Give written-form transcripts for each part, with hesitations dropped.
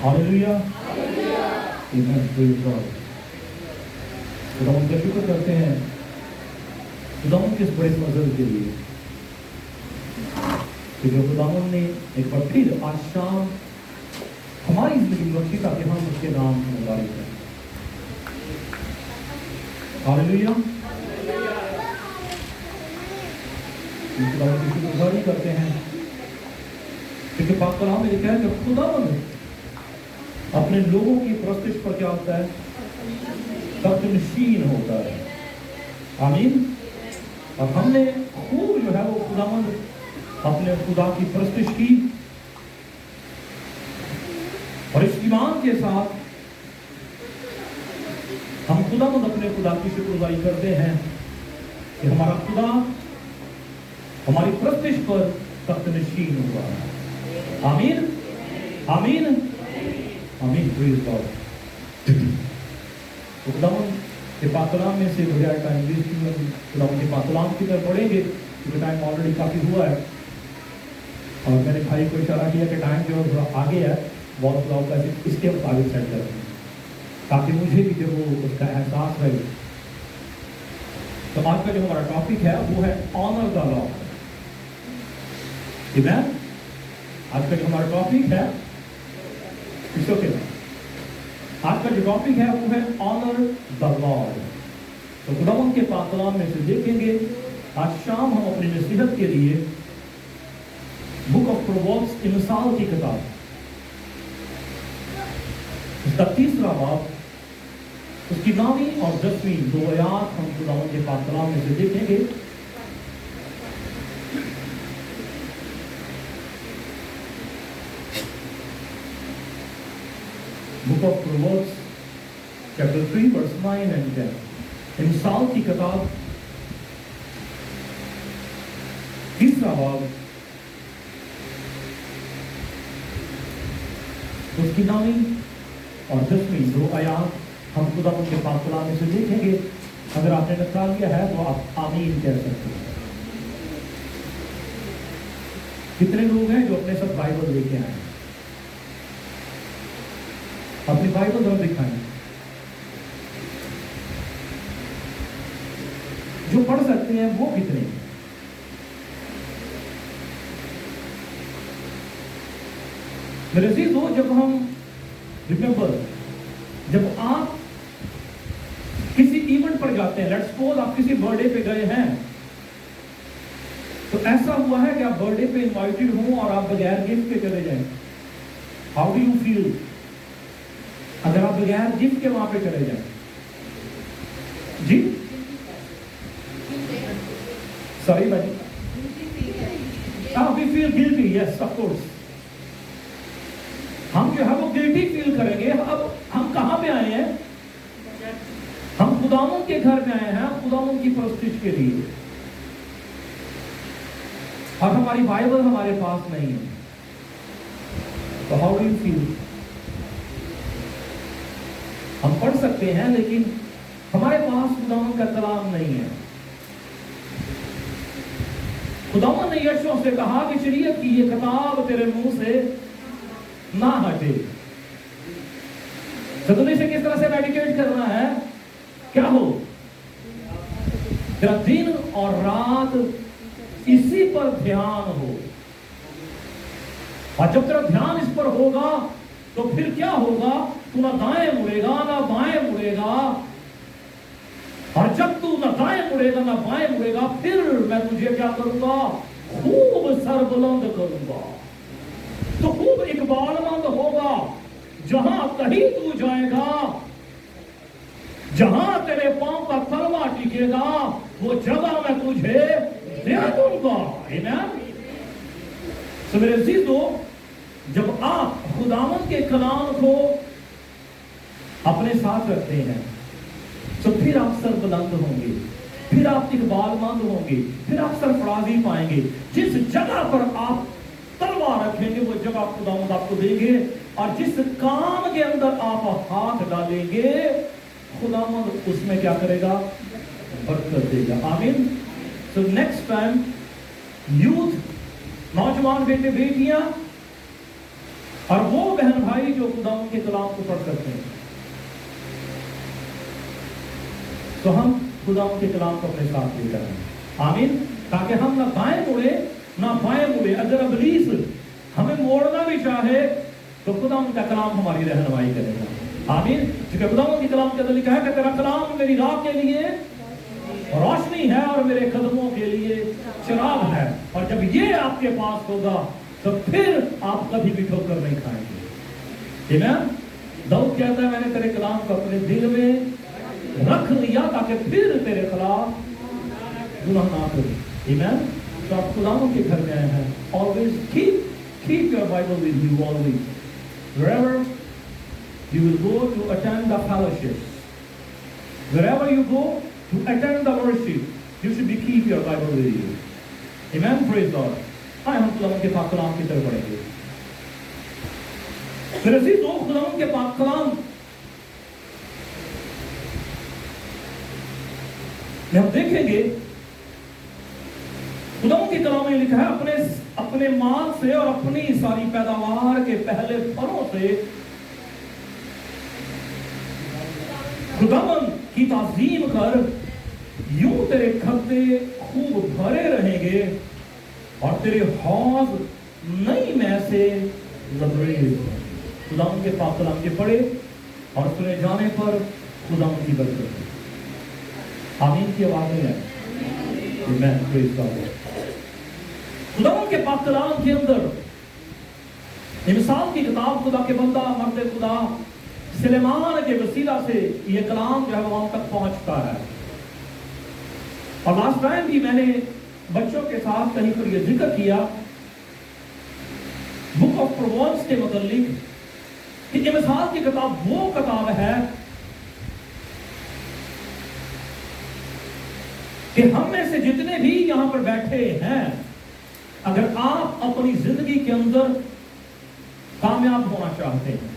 Hallelujah, आमीन, praise God. खुदावंद का शुक्र करते हैं खुदावंद के इस बड़े फजल के लिए कि जो खुदावंद ने एक बार फिर आज शाम हमारी जिंदगी में रखी ताकि हम उसके नाम की मुबारक करें। हालेलुया, खुदावंद की शुक्रगुजारी करते हैं क्योंकि पाक कलाम में लिखा है कि खुदावंद अपने लोगों की परस्तिश पर क्या होता है, तख्त नशीन होता है। आमीन। और हमने खूब जो है वो खुदावंद अपने खुदा की परस्तिश की और इस ईमान के साथ हम खुदावंद अपने खुदा की शुक्रगुजारी करते हैं कि हमारा खुदा हमारी परस्तिश पर तख्त नशीन हुआ है। आमीन, आमीन, आमीन, प्रेज़ गॉड। खुदावंद के पाक कलाम में से बगैर टाइम वेस्ट किए खुदावंद के पाक कलाम की तरफ बढ़ेंगे क्योंकि टाइम ऑलरेडी काफ़ी हुआ है और मैंने भाई को इशारा किया कि टाइम जो थोड़ा आगे है, बहुत खुदावंद का इसके मुताबिक सेट करें ताकि मुझे भी जो वो उसका एहसास रहे। तो आज का जो हमारा टॉपिक है वो है ऑनर द लॉर्ड। आमीन। आज का जो हमारा टॉपिक है आज का जो टॉपिक है वो है ऑनर द लॉर्ड। तो खुदावंद के पाक कलाम में से देखेंगे आज शाम हम अपनी नसीहत के लिए बुक ऑफ प्रोवर्ब्स मिसाल की किताब उसका 3रा बाब उसकी 9वीं और 10वीं 2 आयत हम खुदावंद के पाक कलाम में से देखेंगे। Book of Proverbs, chapter 3, verse 9 and 10. मिसाल की किताब 3रा बाब उसकी 9वीं और 10वीं 2 आयत हम खुदावंद के पाक कलाम में से देखेंगे। अगर आपने निकाल लिया है तो आप आमीन कह सकते हैं। कितने लोग हैं जो अपने साथ बाइबल लेके आए हैं? अपनी बाइबल जरा दिखाएं। जो पढ़ सकते हैं वो कितने? मेरे अजीजों, जब हम रिमेंबर जब आप किसी इवेंट पर जाते हैं, लेट्स सपोज आप किसी बर्थडे पे गए हैं, तो ऐसा हुआ है कि आप बर्थडे पे इनवाइटेड हो और आप बगैर गिफ्ट के चले जाएं। हाउ डू यू फील अगर आप बगैर गिफ्ट के वहां पे चले जाएं? जी सॉरी भाई, we feel guilty, yes of course. हम जो है वो गिल्टी फील करेंगे। अब हम कहां पे आए हैं? हम खुदावंद के घर में आए हैं, खुदावंद की परस्तिश के लिए, और हमारी बाइबल हमारे पास नहीं है। तो हाउ डू यू फील? हम पढ़ सकते हैं लेकिन हमारे पास खुदावंद का कलाम नहीं है। खुदावंद ने यीशु से कहा कि शरीयत की ये किताब तेरे मुंह से ना हटे। तो तुम्हें इसे किस तरह से मेडिटेट करना है? क्या हो? तेरा दिन और रात इसी पर ध्यान हो, और जब तेरा ध्यान इस पर होगा तो फिर क्या होगा? तू ना दाएं मुड़ेगा ना बाएं मुड़ेगा, और जब तू ना दाएं मुड़ेगा ना बाएं मुड़ेगा, फिर मैं तुझे क्या करूंगा? खूब सरबुलंद करूंगा। तो खूब इकबालमंद होगा। जहां कहीं तू जाएगा, जहां तेरे पांव का तलवा टिकेगा, वो जगह मैं तुझे दे दूंगा। आमीन। तो मेरे अजीजों, जब आप खुदावंद के कलाम को अपने साथ रखते हैं तो फिर आप सरबुलंद होंगे, फिर आप इकबालमंद होंगे, फिर आप सरफराजी पाएंगे। जिस जगह पर आप तलवार रखेंगे वो जगह खुदावंद आपको देंगे, और जिस काम के अंदर आप हाथ डालेंगे खुदावंद उसमें क्या करेगा? बरकत देगा। आमीन। सो नेक्स्ट टाइम यूथ, नौजवान बेटे बेटियां और वो बहन भाई जो खुदावंद के कलाम को पढ़ सकते हैं। तो हम खुदावंद के कलाम को अपने साथ लेकर आए, आमीन, ताकि हम ना दाएं मुड़े ना बाएं मुड़े। अगर इब्लीस हमें मोड़ना भी चाहे तो खुदावंद का कलाम हमारी रहनुमाई करेगा, आमीन। क्योंकि खुदावंद के कलाम के अंदर लिखा है कि तेरा कलाम मेरी राह के लिए रोशनी है और मेरे कदमों के लिए चिराग है। और जब ये आपके पास होगा तो फिर आप कभी भी ठोकर नहीं खाएंगे। आमीन। दाऊद कहता है मैंने तेरे कलाम को अपने दिल में रख लिया ताकि फिर तेरे खिलाफ गुनाह ना करूं। आमीन। तो आप खुदावंद के घर में आए हैं, always keep your Bible with you always. Wherever you will go to attend the fellowship, wherever you go to attend the worship, you should be keep your Bible with you. Amen. Praise God. आए हम खुदावंद के पाक कलाम की तरफ बढ़ेंगे। फिर इसी दो खुदावंद के पाक कलाम में हम देखेंगे, खुदावंद के कलाम में लिखा है अपने माल से और अपनी सारी पैदावार के पहले फलों से खुदावंद की ताज़ीम कर, यूं तेरे खत्ते खूब भरे रहेंगे और तेरे हौज नई में से लबरेज। खुदावंद के पाक कलाम के पढ़े और सुने जाने पर खुदावंद की बरकत। आमीन की आवाज में है। आमीन। Praise God. खुदावंद के पाक कलाम के अंदर मिसाल की किताब खुदा के बंदा मर्द खुदा सुलेमान के वसीला से ये कलाम जो है वो हम तक पहुंचता है। और लास्ट टाइम भी मैंने बच्चों के साथ कहीं पर ये जिक्र किया बुक ऑफ प्रोवर्ब्स के मुतालिक कि ये मिसाल की किताब वो किताब है कि हम में से जितने भी यहां पर बैठे हैं, अगर आप अपनी जिंदगी के अंदर कामयाब होना चाहते हैं,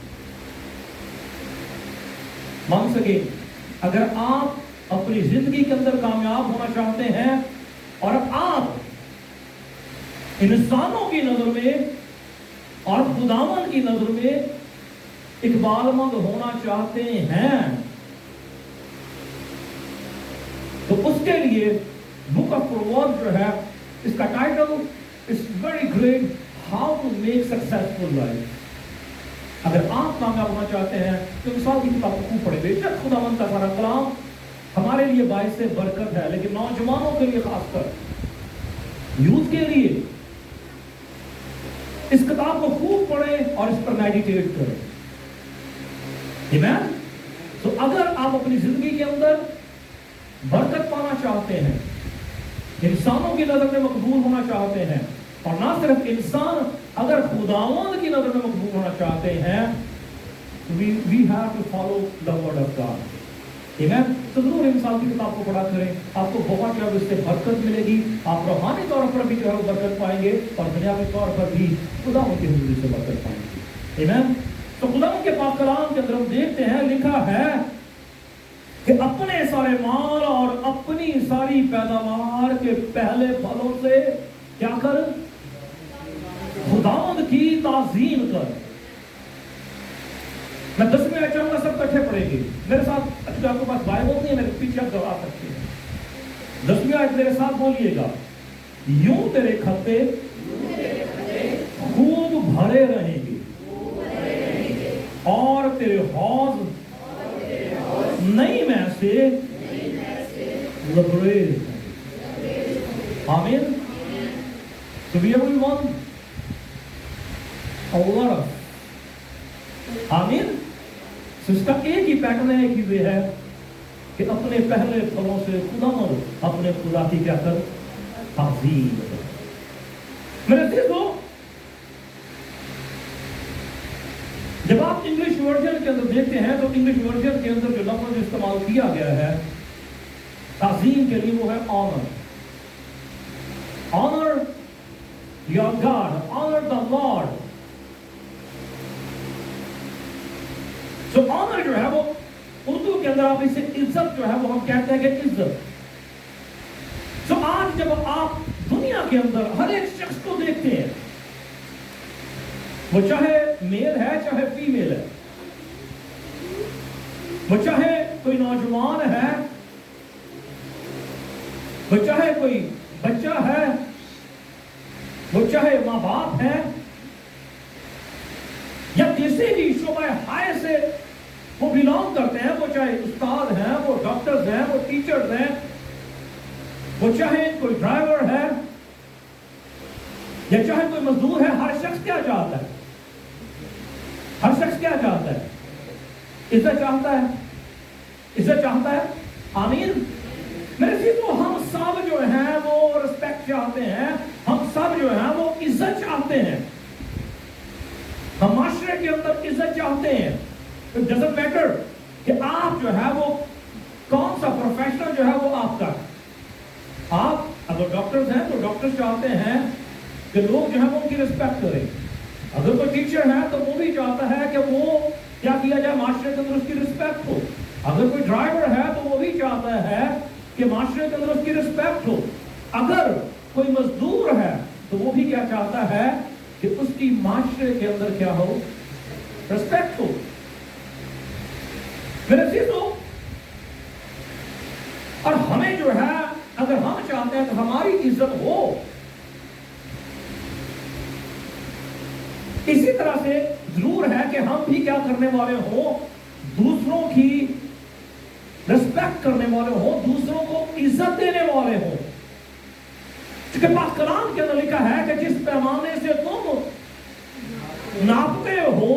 मान सके, अगर आप अपनी जिंदगी के अंदर कामयाब होना चाहते हैं और आप इंसानों की नजर में और खुदावंद की नजर में इकबालमंद होना चाहते हैं, तो उसके लिए बुक ऑफ प्रोवर्ब्स जो है इसका title is very great, how to make successful life. अगर आप कामयाब होना चाहते हैं तो मिसाल की किताब खूब पढ़े। बेशक खुदावंद का सारा कलाम हमारे लिए बाइस से बरकत है, लेकिन नौजवानों के लिए खासकर यूथ के लिए इस किताब को खूब पढ़ें और इस पर मेडिटेट करें। आमीन। तो अगर आप अपनी जिंदगी के अंदर बरकत पाना चाहते हैं, इंसानों की नजर में मकबूल होना चाहते हैं, और ना सिर्फ इंसान, अगर खुदावंद की नजर में मकबूल होना चाहते हैं, we have to follow the word of God. आमीन। तो जरूर इंसान की किताब को पढ़ा करें, आपको बहुत जो है इससे बरकत मिलेगी। आप रूहानी तौर पर भी जो है बरकत पाएंगे और दुनियावी तौर पर भी खुदावंद की हुजूरी से बरकत पाएंगे। आमीन। तो खुदावंद के पाक कलाम के अंदर हम देखते हैं लिखा है कि अपने सारे माल और अपनी सारी पैदावार के पहले फलों से क्या कर, खुदावंद की ताज़ीम कर। मैं 10वीं आयत चाहूंगा सब इकट्ठे पढ़ेंगे मेरे साथ। अच्छा, आपके पास बाइबल नहीं है, मेरे पीछे आप दोहरा सकते हैं। 10वीं आयत मेरे साथ बोलिएगा, यूं तेरे खत्ते खूब भरे रहेंगे और तेरे हौज नई में से लबरेज। आमीन। So we everyone a lot of आमीन। तो इसका एक ही पैटर्न है, एक ही वे है कि अपने पहले फलों से खुदावंद अपने खुदा की क्या कर, ताज़ीम। मेरे दोस्तों, जब आप इंग्लिश वर्जन के अंदर देखते हैं तो इंग्लिश वर्जन के अंदर जो लफ्ज़ इस्तेमाल किया गया है ताज़ीम के लिए वो है honour. Honour your God, honour the Lord. तो ऑनर जो है वो उर्दू के अंदर आप इसे इज्जत जो है वो हम कहते हैं कि इज्जत। तो आज जब आप दुनिया के अंदर हर एक शख्स को देखते हैं, वो चाहे मेल है चाहे फीमेल है, وہ چاہے کوئی نوجوان ہے، وہ چاہے کوئی بچہ ہے، وہ چاہے ماں باپ ہے، یا کسی بھی شعبہ ہائے سے وہ بلانگ کرتے ہیں، وہ چاہے استاد ہیں، وہ ڈاکٹرز ہیں، وہ ٹیچرز ہیں، وہ چاہے کوئی ڈرائیور ہے یا چاہے کوئی مزدور ہے، ہر شخص کیا چاہتا ہے؟ ہر شخص کیا چاہتا ہے؟ عزت چاہتا ہے، عزت چاہتا ہے۔ آمین۔ میرے عزیزو، ہم سب جو ہیں وہ رسپیکٹ چاہتے ہیں، ہم سب جو ہیں وہ عزت چاہتے ہیں، ہم معاشرے کے اندر عزت چاہتے ہیں۔ It doesn't matter کہ آپ جو ہے وہ کون سا پروفیشنل جو ہے وہ آپ کا، آپ اگر ڈاکٹرز ہیں تو ڈاکٹرز چاہتے ہیں کہ لوگ جو ہے وہ ان کی رسپیکٹ کریں، اگر کوئی ٹیچر ہے تو وہ بھی چاہتا ہے کہ وہ کیا کیا جائے، معاشرے کے اندر اس کی رسپیکٹ ہو، اگر کوئی ڈرائیور ہے تو وہ بھی چاہتا ہے کہ معاشرے کے اندر اس کی رسپیکٹ ہو، اگر کوئی مزدور ہے تو وہ بھی کیا چاہتا ہے کہ اس کی معاشرے کے اندر کیا ہو، رسپیکٹ ہو۔ میرے عزیزو، اور ہمیں جو ہے اگر ہم چاہتے ہیں کہ ہماری عزت ہو، اسی طرح سے ضرور ہے کہ ہم بھی کیا کرنے والے ہوں، دوسروں کی رسپیکٹ کرنے والے ہوں، دوسروں کو عزت دینے والے ہوں، کیونکہ پاک کلام کے اندر لکھا ہے کہ جس پیمانے سے تم ناپتے ہو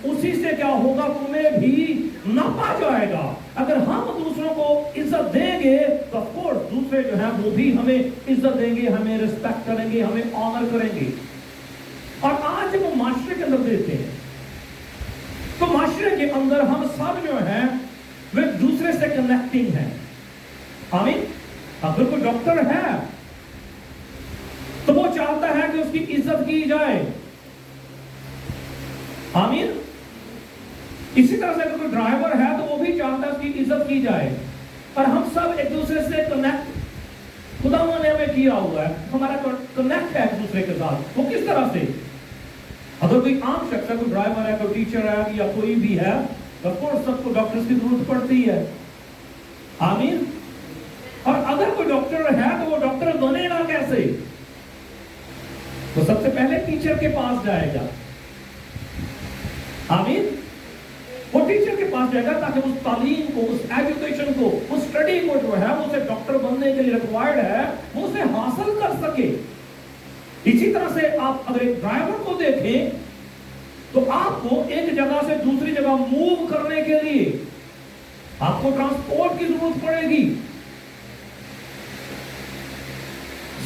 اسی سے کیا ہوگا، تمہیں بھی ناپا جائے گا۔ اگر ہم دوسروں کو عزت دیں گے تو of course دوسرے جو ہیں وہ بھی ہمیں عزت دیں گے، ہمیں رسپیکٹ کریں گے، ہمیں آنر کریں گے۔ اور آج وہ معاشرے کے اندر دیتے ہیں تو معاشرے کے اندر ہم سب جو ہیں وہ ایک دوسرے سے کنیکٹنگ ہیں۔ آمین۔ اگر کوئی ڈاکٹر ہے تو وہ چاہتا ہے کہ اس کی عزت کی جائے۔ آمین۔ اسی طرح سے اگر کوئی ڈرائیور ہے تو وہ بھی چاہتا ہے اس کی عزت کی جائے، اور ہم سب ایک دوسرے سے کنیکٹ خدا نے ہمیں کیا ہوا ہے، ہمارا کنیکٹ ہے ایک دوسرے کے ساتھ۔ وہ کس طرح سے؟ اگر کوئی عام شخص ہے، کوئی ڈرائیور ہے، کوئی ٹیچر ہے یا کوئی بھی ہے، تو سب کو ڈاکٹرز کی ضرورت پڑتی ہے۔ آمین۔ اور اگر کوئی ڈاکٹر ہے تو وہ ڈاکٹر بنے گا کیسے؟ تو سب سے پہلے ٹیچر کے پاس جائے گا۔ آمین۔ وہ ٹیچر کے پاس جائے گا تاکہ اس تعلیم کو، اس ایجوکیشن کو، اس اسٹڈی کو جو ہے اسے ڈاکٹر بننے کے لیے ریکوائرڈ ہے وہ اسے حاصل کر سکے۔ اسی طرح سے آپ اگر ایک ڈرائیور کو دیکھیں تو آپ کو ایک جگہ سے دوسری جگہ موو کرنے کے لیے آپ کو ٹرانسپورٹ کی ضرورت پڑے گی،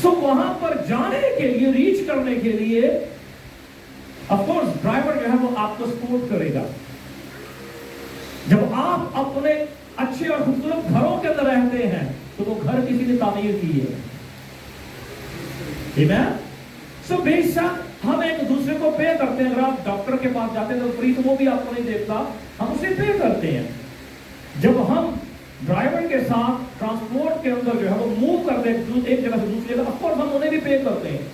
سو وہاں پر جانے کے لیے، ریچ کرنے کے لیے آف کورس ڈرائیور جو ہے وہ آپ کو سپورٹ کرے گا۔ جب آپ اپنے اچھے اور خوبصورت گھروں کے اندر رہتے ہیں تو وہ گھر کسی نے تعمیر کی ہے، آمین۔ سو بے شک ہم ایک دوسرے کو پے کرتے ہیں۔ اگر آپ ڈاکٹر کے پاس جاتے ہیں تو فری تو وہ بھی آپ کو نہیں دیتا، ہم اسے پے کرتے ہیں۔ جب ہم ڈرائیور کے ساتھ ٹرانسپورٹ کے اندر جو ہے وہ موو کرتے ہیں ایک جگہ سے دوسری جگہ، آف کورس ہم انہیں بھی پے کرتے ہیں،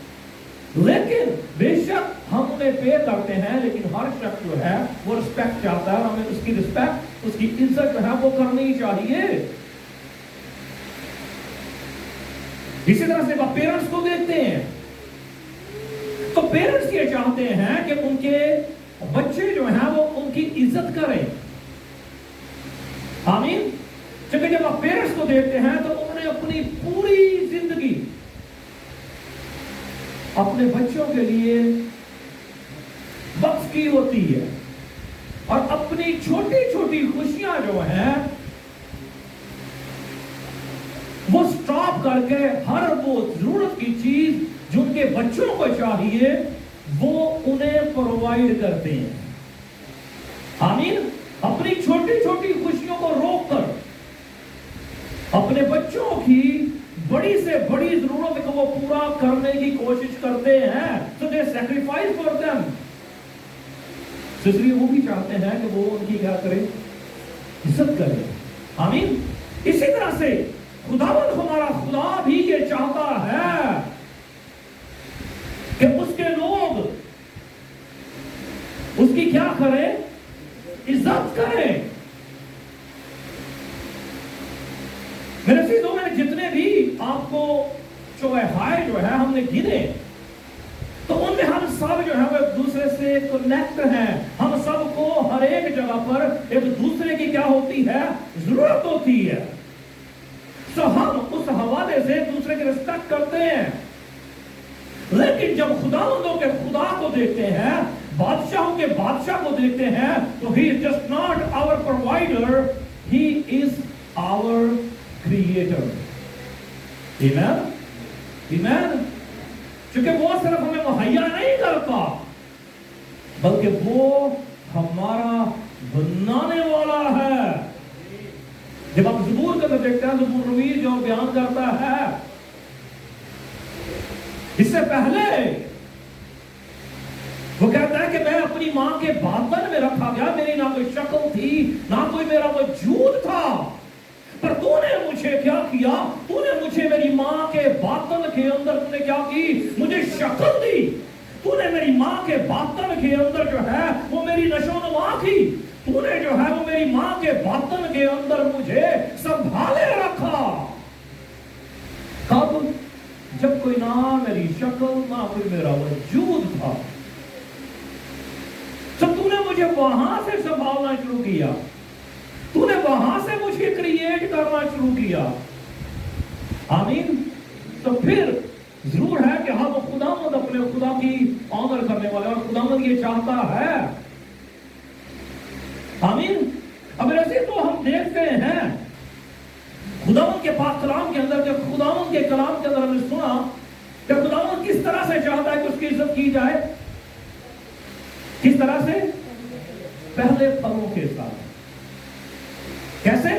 لیکن بے شک ہم انہیں پے کرتے ہیں، لیکن ہر شخص جو ہے وہ رسپیکٹ چاہتا ہے، ہمیں اس کی رسپیکٹ، اس کی عزت جو ہے وہ کرنی چاہیے۔ اسی طرح سے آپ پیرنٹس کو دیکھتے ہیں تو پیرنٹس یہ چاہتے ہیں کہ ان کے بچے جو ہیں وہ ان کی عزت کریں۔ آمین۔ کیونکہ جب آپ پیرنٹس کو دیکھتے ہیں تو انہوں نے اپنی پوری زندگی اپنے بچوں کے لیے وقف کی ہوتی ہے، اور اپنی چھوٹی چھوٹی خوشیاں جو ہیں وہ سٹاپ کر کے ہر وہ ضرورت کی چیز جو ان کے بچوں کو چاہیے وہ انہیں پرووائڈ کرتے ہیں۔ آمین۔ اپنی چھوٹی چھوٹی خوشیوں کو روک کر اپنے بچوں کی بڑی سے بڑی ضرورت کو وہ پورا کرنے کی کوشش کرتے ہیں، تو دے سیکریفائز فار دیم۔ اس لیے وہ بھی چاہتے ہیں کہ وہ ان کی کیا کرے، عزت کرے۔ آمین۔ اسی طرح سے خداوند ہمارا خدا بھی یہ چاہتا ہے کہ اس کے لوگ اس کی کیا کریں، عزت کریں۔ میرے عزیزوں میں جتنے بھی آپ کو چوہائے جو ہے ہم نے گنے، تو ان میں ہم سب جو ہے وہ ایک دوسرے سے کنیکٹ ہیں. ہم سب کو ہر ایک جگہ پر ایک دوسرے کی کیا ہوتی ہے؟ ضرورت ہوتی ہے. سو ہم اس حوالے سے ایک دوسرے کی رسپیکٹ کرتے ہیں. لیکن جب خداوندوں کے خدا کو دیکھتے ہیں، بادشاہوں کے بادشاہ کو دیکھتے ہیں، تو he is just not our provider, he is our creator. Amen? Amen? کیونکہ وہ صرف ہمیں مہیا نہیں کرتا، بلکہ وہ ہمارا بنانے والا ہے. جب آپ زبور کے اندر دیکھتے ہیں، زبور نویس جو بیان کرتا ہے، اس سے پہلے وہ کہتا ہے کہ میں اپنی ماں کے باطن میں رکھا گیا، میری نہ کوئی شکل تھی نہ کوئی میرا وجود تھا، پر تو نے مجھے کیا کیا؟ تو نے مجھے میری ماں کے باطن کے اندر تو نے کیا کی؟ مجھے شکل دی. تو نے میری ماں کے باطن کے اندر جو ہے وہ میری نشو و نما کی. تو نے جو ہے وہ میری ماں کے باطن کے اندر مجھے سنبھالے رکھا. کب؟ جب کوئی نہ میری شکل نہ کوئی میرا وجود تھا. جب تو نے مجھے وہاں سے سنبھالنا شروع کیا، تو نے وہاں سے مجھے کریٹ کرنا شروع کیا. آمین. تو پھر ضرور ہے کہ ہم خداوند اپنے خدا کی آنر کرنے والے، اور خداوند یہ چاہتا ہے. آمین. اب ایسے تو ہم دیکھتے ہیں خداوند کے پاک کلام کے اندر، کہ خداوند کے کلام کے اندر ہم نے سنا کہ خداوند کس طرح سے چاہتا ہے کہ اس کی عزت کی جائے. کس طرح سے؟ پہلے پھلوں کے ساتھ. کیسے؟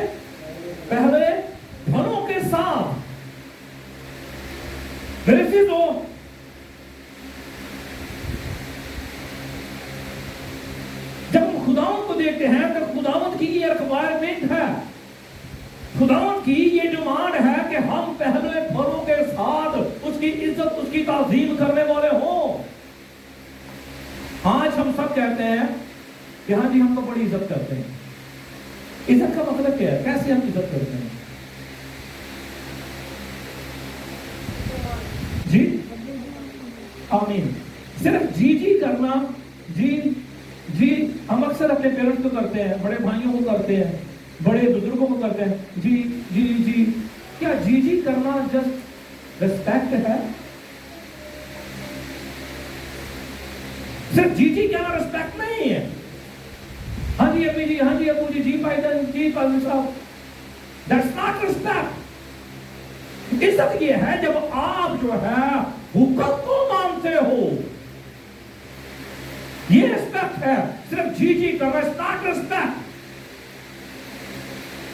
پہلے پھلوں کے ساتھ. میرے عزیزو، جب ہم خداوند کو دیکھتے ہیں تو خداوند کی یہ ریکوائرمنٹ ہے، خداوند کی یہ ڈیمانڈ ہے کہ ہم پہلے پھلوں کے ساتھ اس کی عزت، اس کی تعظیم کرنے والے ہوں. آج ہم سب کہتے ہیں کہ ہاں جی ہم تو بڑی عزت کرتے ہیں. عزت کا مطلب کیا ہے؟ کیسے ہم عزت کرتے ہیں؟ جی آمین. صرف جی جی کرنا، جی جی ہم اکثر اپنے پیرنٹس کو کرتے ہیں، بڑے بھائیوں کو کرتے ہیں، بڑے بزرگوں کو کرتے ہیں. جی جی جی. کیا جی جی کرنا جسٹ ریسپیکٹ ہے؟ صرف جی جی کیا ریسپیکٹ نہیں ہے. ہاں جی امی جی، ہاں جی ابو جی، جی بھائی جان، جی پادری صاحب. That's not respect. عزت یہ ہے جب آپ جو ہے حکم کو مانتے ہو، یہ ریسپیکٹ ہے. صرف جی جی کر رہے، ناٹ ریسپیکٹ.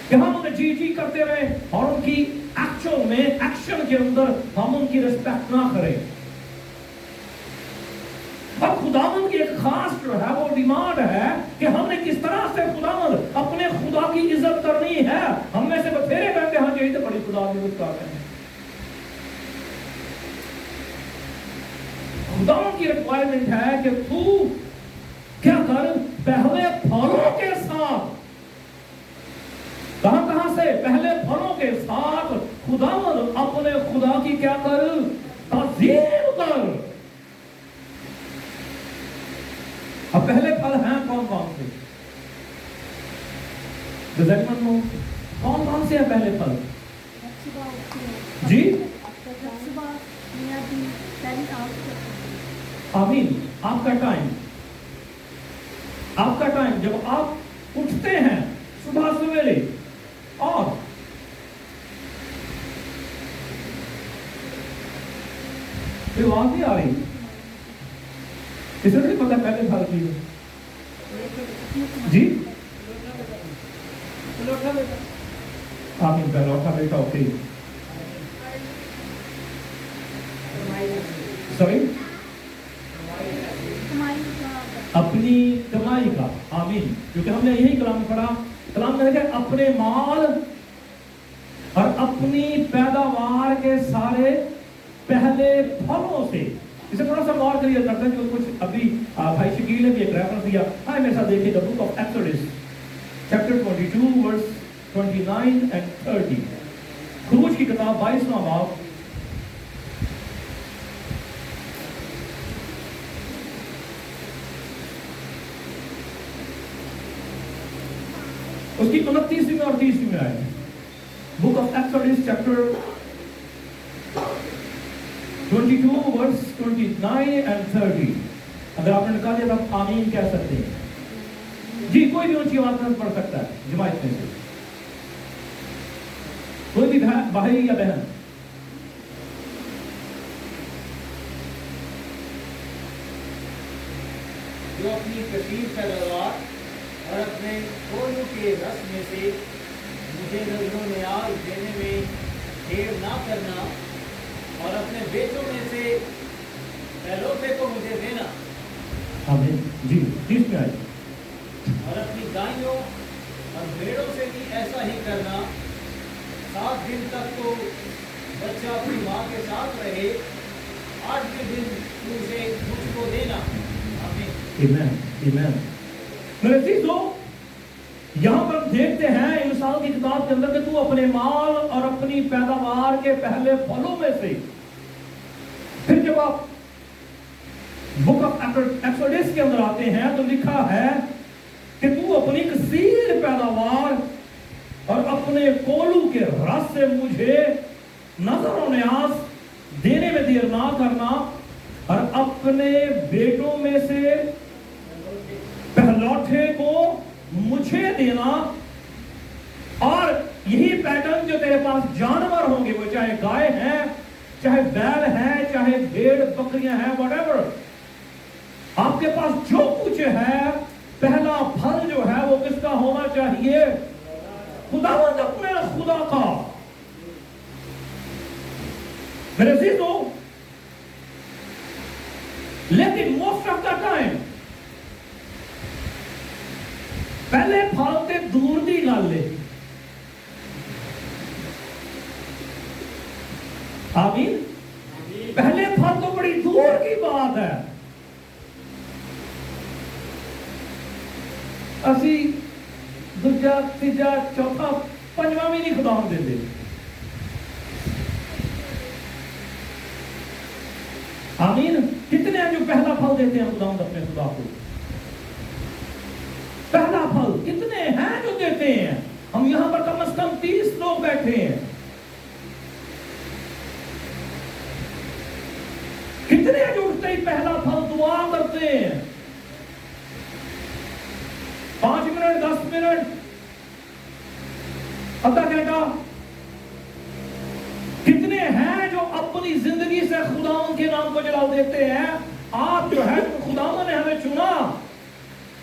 کہ ہم انہیں جی جی کرتے رہے اور ان کی ایکچوئل میں، ایکشن کے اندر ہم ان کی ریسپیکٹ نہ کریں. اب خداوند کی ایک خاص جو ہے وہ ڈیمانڈ ہے کہ ہم نے کس طرح سے خداوند اپنے خدا کی عزت کرنی ہے. ہم میں سے بتھیرے کہتے ہیں ہاں جی تو بڑی خدا کی عزت کرتے ہیں. خداوند کی ریکوائرمنٹ ہے کہ تو کیا کر؟ پہلے پھلوں کے ساتھ. کہاں سے؟ پہلے پھلوں کے ساتھ خداوند اپنے خدا کی کیا کر؟ تعظیم کر. اب پہلے پھل ہیں کون کون سے؟ کون کون سے ہیں پہلے پھل؟ جی آمین. آپ کا ٹائم، آپ کا ٹائم جب آپ اٹھتے ہیں صبح سویرے اور یہ آواز نہیں آ رہی، اسے نہیں پتا پہلے پھل کی جی آمین. پہلا اٹھا بیٹا اوکے سوری اپنی کمائی کا. آمین. کیونکہ ہم نے یہی کلام پڑھا، کلام میں کہ اپنے مال اور اپنی پیداوار کے سارے پہلے پھلوں سے. اسے تھوڑا سا اور کلیئر کرتا ہے جو کچھ ابھی بھائی شکیل نے بھی ایک ریفرنس دیا. ہاں میرے ساتھ دیکھیے the book of Exodus chapter 22 verse 29 and 30. کتاب 22واں باب اس کی 29ویں اور 30ویں آیت ہے. Book of Exodus chapter 22 verse 29 and 30. اگر آپ نے نکال دیا تو آپ آمین کہہ سکتے ہیں. جی کوئی بھی اونچی آواز میں پڑھ سکتا ہے جماعت میں سے, کوئی بھی بھائی یا بہن. جو اپنی کثیر پیداوار اور اپنے کھولوں کے رس میں سے مجھے نظر و نیاز دینے میں دیر نہ کرنا اور اپنے بیٹوں میں سے پہلوتے کو مجھے دینا. آمین. جی 30 میں آئے. اور اپنی گائیوں اور بھیڑوں سے بھی ایسا ہی کرنا. 7 دن تک تو بچہ اپنی ماں کے ساتھ رہے, 8ویں دن تو اسے مجھ کو دینا. آمین. Amen amen. میرے عزیزو, یہاں پر دیکھتے ہیں انسان کی کتاب کے اندر کہ تو اپنے مال اور اپنی پیداوار کے پہلے پھلوں میں سے, پھر جب آپ بک آف ایکسوڈس کے اندر آتے ہیں تو لکھا ہے کہ تو اپنی کثیر پیداوار اور اپنے کولو کے رس سے مجھے نظر و نیاز دینے میں دیر نہ کرنا اور اپنے بیٹوں میں سے پہلوٹے کو مجھے دینا. اور یہی پیٹرن جو تیرے پاس جانور ہوں گے, وہ چاہے گائے ہیں, چاہے بیل ہیں, چاہے بھیڑ بکریاں ہیں, واٹ ایور, آپ کے پاس جو کچھ ہے پہلا پھل جو ہے وہ کس کا ہونا چاہیے؟ خداوند اپنے خدا کا. میرے عزیزو, لیکن موسٹ آف دا ٹائم پہلے پھل تے دور دی گل ہے. آمین. پہلے پھل تو بڑی دور کی بات ہے. اسی دوجا تیجا چوتھا پنجواں بھی نہیں خدا دے دے. آمین. کتنے ہیں جو پہلا پھل دیتے ہیں خدا اپنے خدا کو؟ پہلا پھل کتنے ہیں جو دیتے ہیں؟ ہم یہاں پر کم از کم 30 لوگ بیٹھے ہیں. کتنے ہیں جو اٹھتے ہی پہلا پھل دعا کرتے ہیں؟ 5 منٹ 10 منٹ آدھا گھنٹہ. کتنے ہیں جو اپنی زندگی سے خداوند کے نام کو جلا دیتے ہیں؟ آپ جو ہے خداوند نے ہمیں چنا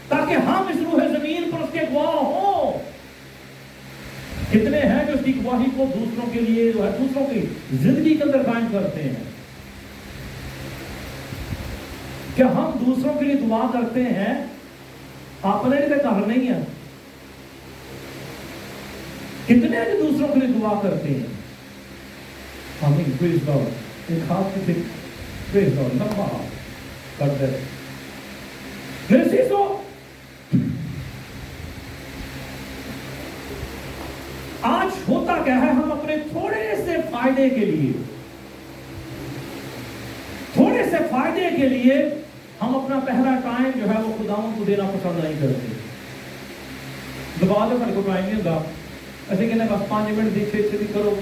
تاکہ ہم اس روح زمین پر اس کے گواہ ہوں. کتنے ہیں جو اس کی گواہی کو دوسروں کے لیے جو ہے دوسروں کی زندگی کے اندر قائم کرتے ہیں؟ کیا ہم دوسروں کے لیے دعا کرتے ہیں؟ اپنے لیے کر نہیں ہے. کتنے ہیں جو دوسروں کے لیے دعا کرتے ہیں؟ آمین. پریز گاڈ. ایک ہاتھ سے پریز گاڈ لمبا کر دے. میرے عزیزو, آج ہوتا کیا ہے, ہم اپنے تھوڑے سے فائدے کے لیے ہم اپنا پہلا ٹائم جو ہے وہ خداوند کو دینا پسند نہیں کرتے. دبا دے پر کو ٹائم نہیں ہوگا, ایسے کہنے بس 5 منٹ دی 6 دی کرو,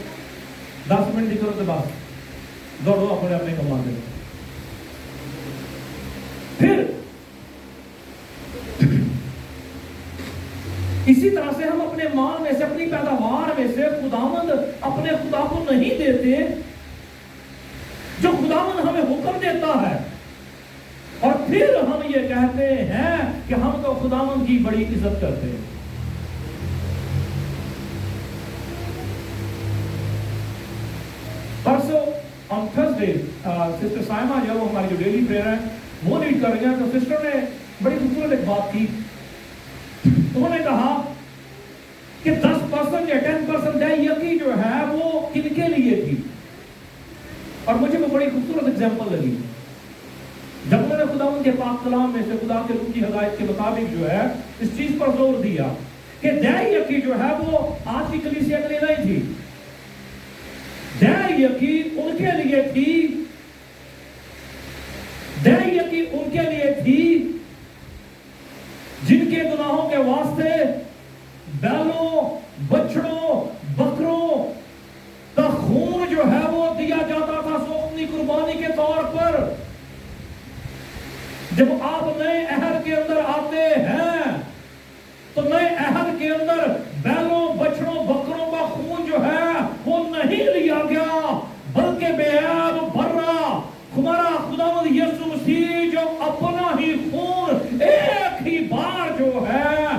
10 منٹ دی کرو تو بس دوڑو اپنے کما دے. پھر اسی طرح سے ہم اپنے مال میں سے, اپنی پیداوار میں سے خداوند اپنے خدا کو نہیں دیتے جو خداوند ہمیں حکم دیتا ہے, اور پھر ہم یہ کہتے ہیں کہ ہم تو خداوند کی بڑی عزت کرتے ہیں. پرسوں on Thursday سسٹر سائمہ جو ہماری جو ڈیلی پریئر ہے وہ لیڈ کر رہی ہیں, تو سسٹر نے بڑی خوبصورت ایک بات کی. انہوں نے کہا کہ 10% یا 10% یقین جو ہے وہ کن کے لیے تھی, اور مجھے وہ بڑی خوبصورت ایگزامپل لگی. جب انہوں نے خداوند کے پاک کلام میں سے خدا کے روح کی ہدایت کے مطابق جو ہے اس چیز پر زور دیا کہ دہی یقین جو ہے وہ آج کی کلیسیا کے لیے نہیں تھی. यकीन उनके लिए थी, दया यकीन उनके लिए थी जिनके गुनाहों के वास्ते बैलों, बछड़ों, बकरों का खून जो है वो दिया जाता था सो अपनी कुर्बानी के तौर पर। जब आप नए अहद के अंदर आते हैं तो नए अहद के अंदर बैलों, बछड़ों, बकरों का खून जो है वो नहीं लिया गया, बल्कि बेअब बर्रा हमारा खुदावंद यीशु मसीह जो अपना ही खून एक ही बार जो है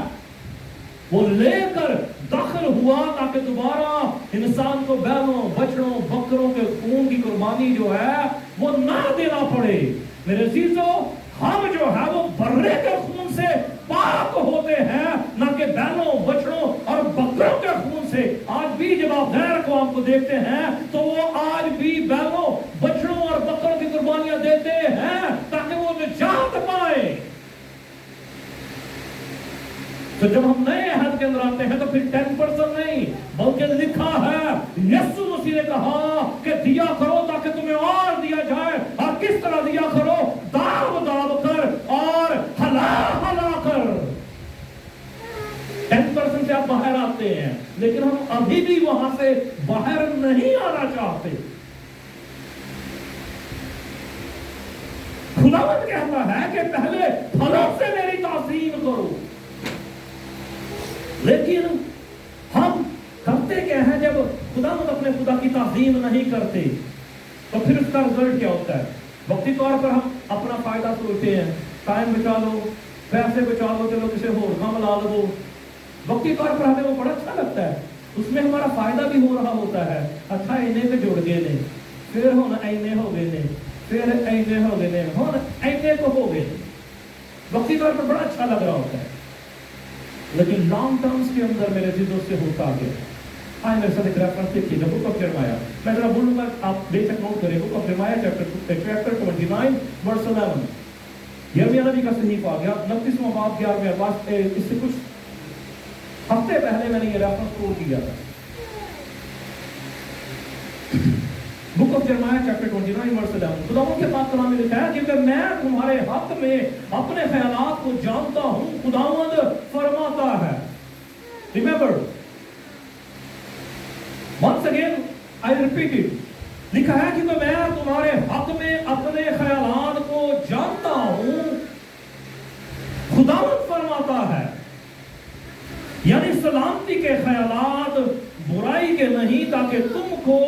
वो लेकर दाखिल हुआ ताकि दोबारा इंसान को बैलों, बछड़ों, बकरों के खून की कुर्बानी जो है वो ना देना पड़े। मेरे अजीजों, हम जो है वो बर्रे के खून से पाक होते हैं, ना कि बैलों, बछड़ों और बकरों के खून से। आज भी जब आप गैर को आपको देखते हैं तो वो आज भी बैलों, बछड़ों और बकरों की कुर्बानियां देते हैं ताकि वो निजात पाए। तो जब हम नए अहद के अंदर आते हैं तो फिर 10% नहीं, बल्कि लिखा है यीशु मसीह ने कहा कि दिया करो ताकि तुम्हें और दिया जाए। और किस तरह दिया करो? दाब दाब कर और हला हला कर। 10% से आप बाहर आते हैं, लेकिन हम अभी भी वहां से बाहर नहीं आना चाहते। खुदावंद कहता है कि पहले फलों से मेरी ताज़ीम करो। लेकिन हम करते क्या है? जब खुदावंद अपने खुदा की ताज़ीम नहीं करते तो फिर उसका रिजल्ट क्या होता है? वक्ती तौर पर हम अपना फायदा सोचते हैं, टाइम बचा लो, पैसे बचा लो, चलो किसी होर काम ला लो। वक्ती तौर पर हमें वो बड़ा अच्छा लगता है, उसमें हमारा फायदा भी हो रहा होता है। अच्छा इन्हें पे जुड़ गए ने, फिर होना इन्हें हो गए ने, फिर इन्हें हो गए ने, होना इन्हें को हो गए। वक्ती तौर पर बड़ा अच्छा लग रहा होता है, लेकिन लॉन्ग टर्म्स के अंदर मेरे चीजों से होता गया। हाँ, मेरे साथ एक रेफरेंस देखिए, बुक ऑफ जर्माया। मैं जरा बोलूंगा, आप बेशक नोट करें। Book of Jeremiah chapter 29 verse 11। यिर्मयाह नबी का सहीफा 29वां बाब 11वें बात। इससे कुछ हफ्ते पहले मैंने ये रेफरेंस कोट किया था। Book of Jeremiah chapter 29 verse 11। खुदावंद के पाक कलाम में लिखा है कि मैं तुम्हारे हक में अपने ख्यालात को जानता हूं, खुदावंद फरमाता है। Remember, once again I repeat it, लिखा है कि मैं तुम्हारे हक में अपने ख्यालात को जानता हूं, खुदावंद फरमाता है। यानी सलामती के ख्यालात, बुराई के नहीं, ताकि तुमको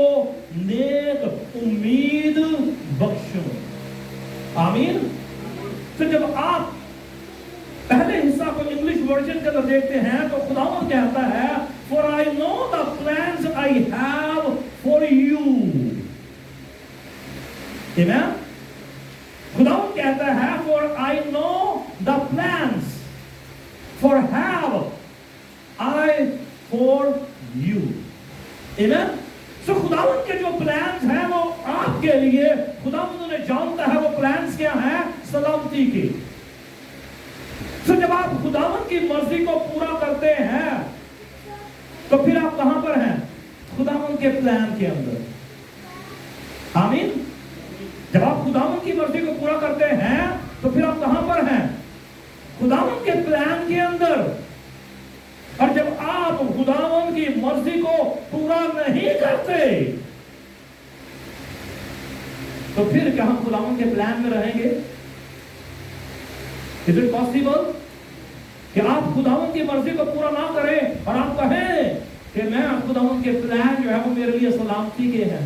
नेक उम्मीद बख्शूं। आमीन। तो जब आप पहले हिस्सा को इंग्लिश वर्जन के अंदर देखते हैं तो खुदावंद कहता है, For I know the plans I have for you. Amen? खुदावंद कहता है, For I know the plans for have I for you. Amen? So खुदावंद के जो प्लान्स हैं वो आपके लिए, खुदावंद ने जानता है वो प्लान्स क्या हैं? सलामती के। तो जब आप खुदावंद की मर्जी को पूरा करते हैं तो फिर आप कहां पर हैं? खुदावंद के प्लान के अंदर। आमीन। जब आप खुदावंद की मर्जी को पूरा करते हैं तो फिर आप कहां पर हैं? खुदावंद के प्लान के अंदर। और जब आप खुदावंद की मर्जी को पूरा नहीं करते तो फिर क्या हम खुदावंद के प्लान में रहेंगे? इज इट पॉसिबल कि आप खुदावंद की मर्जी को पूरा ना करें और आप कहें कि मैं खुदावंद के प्लान जो है वो मेरे लिए सलामती के हैं,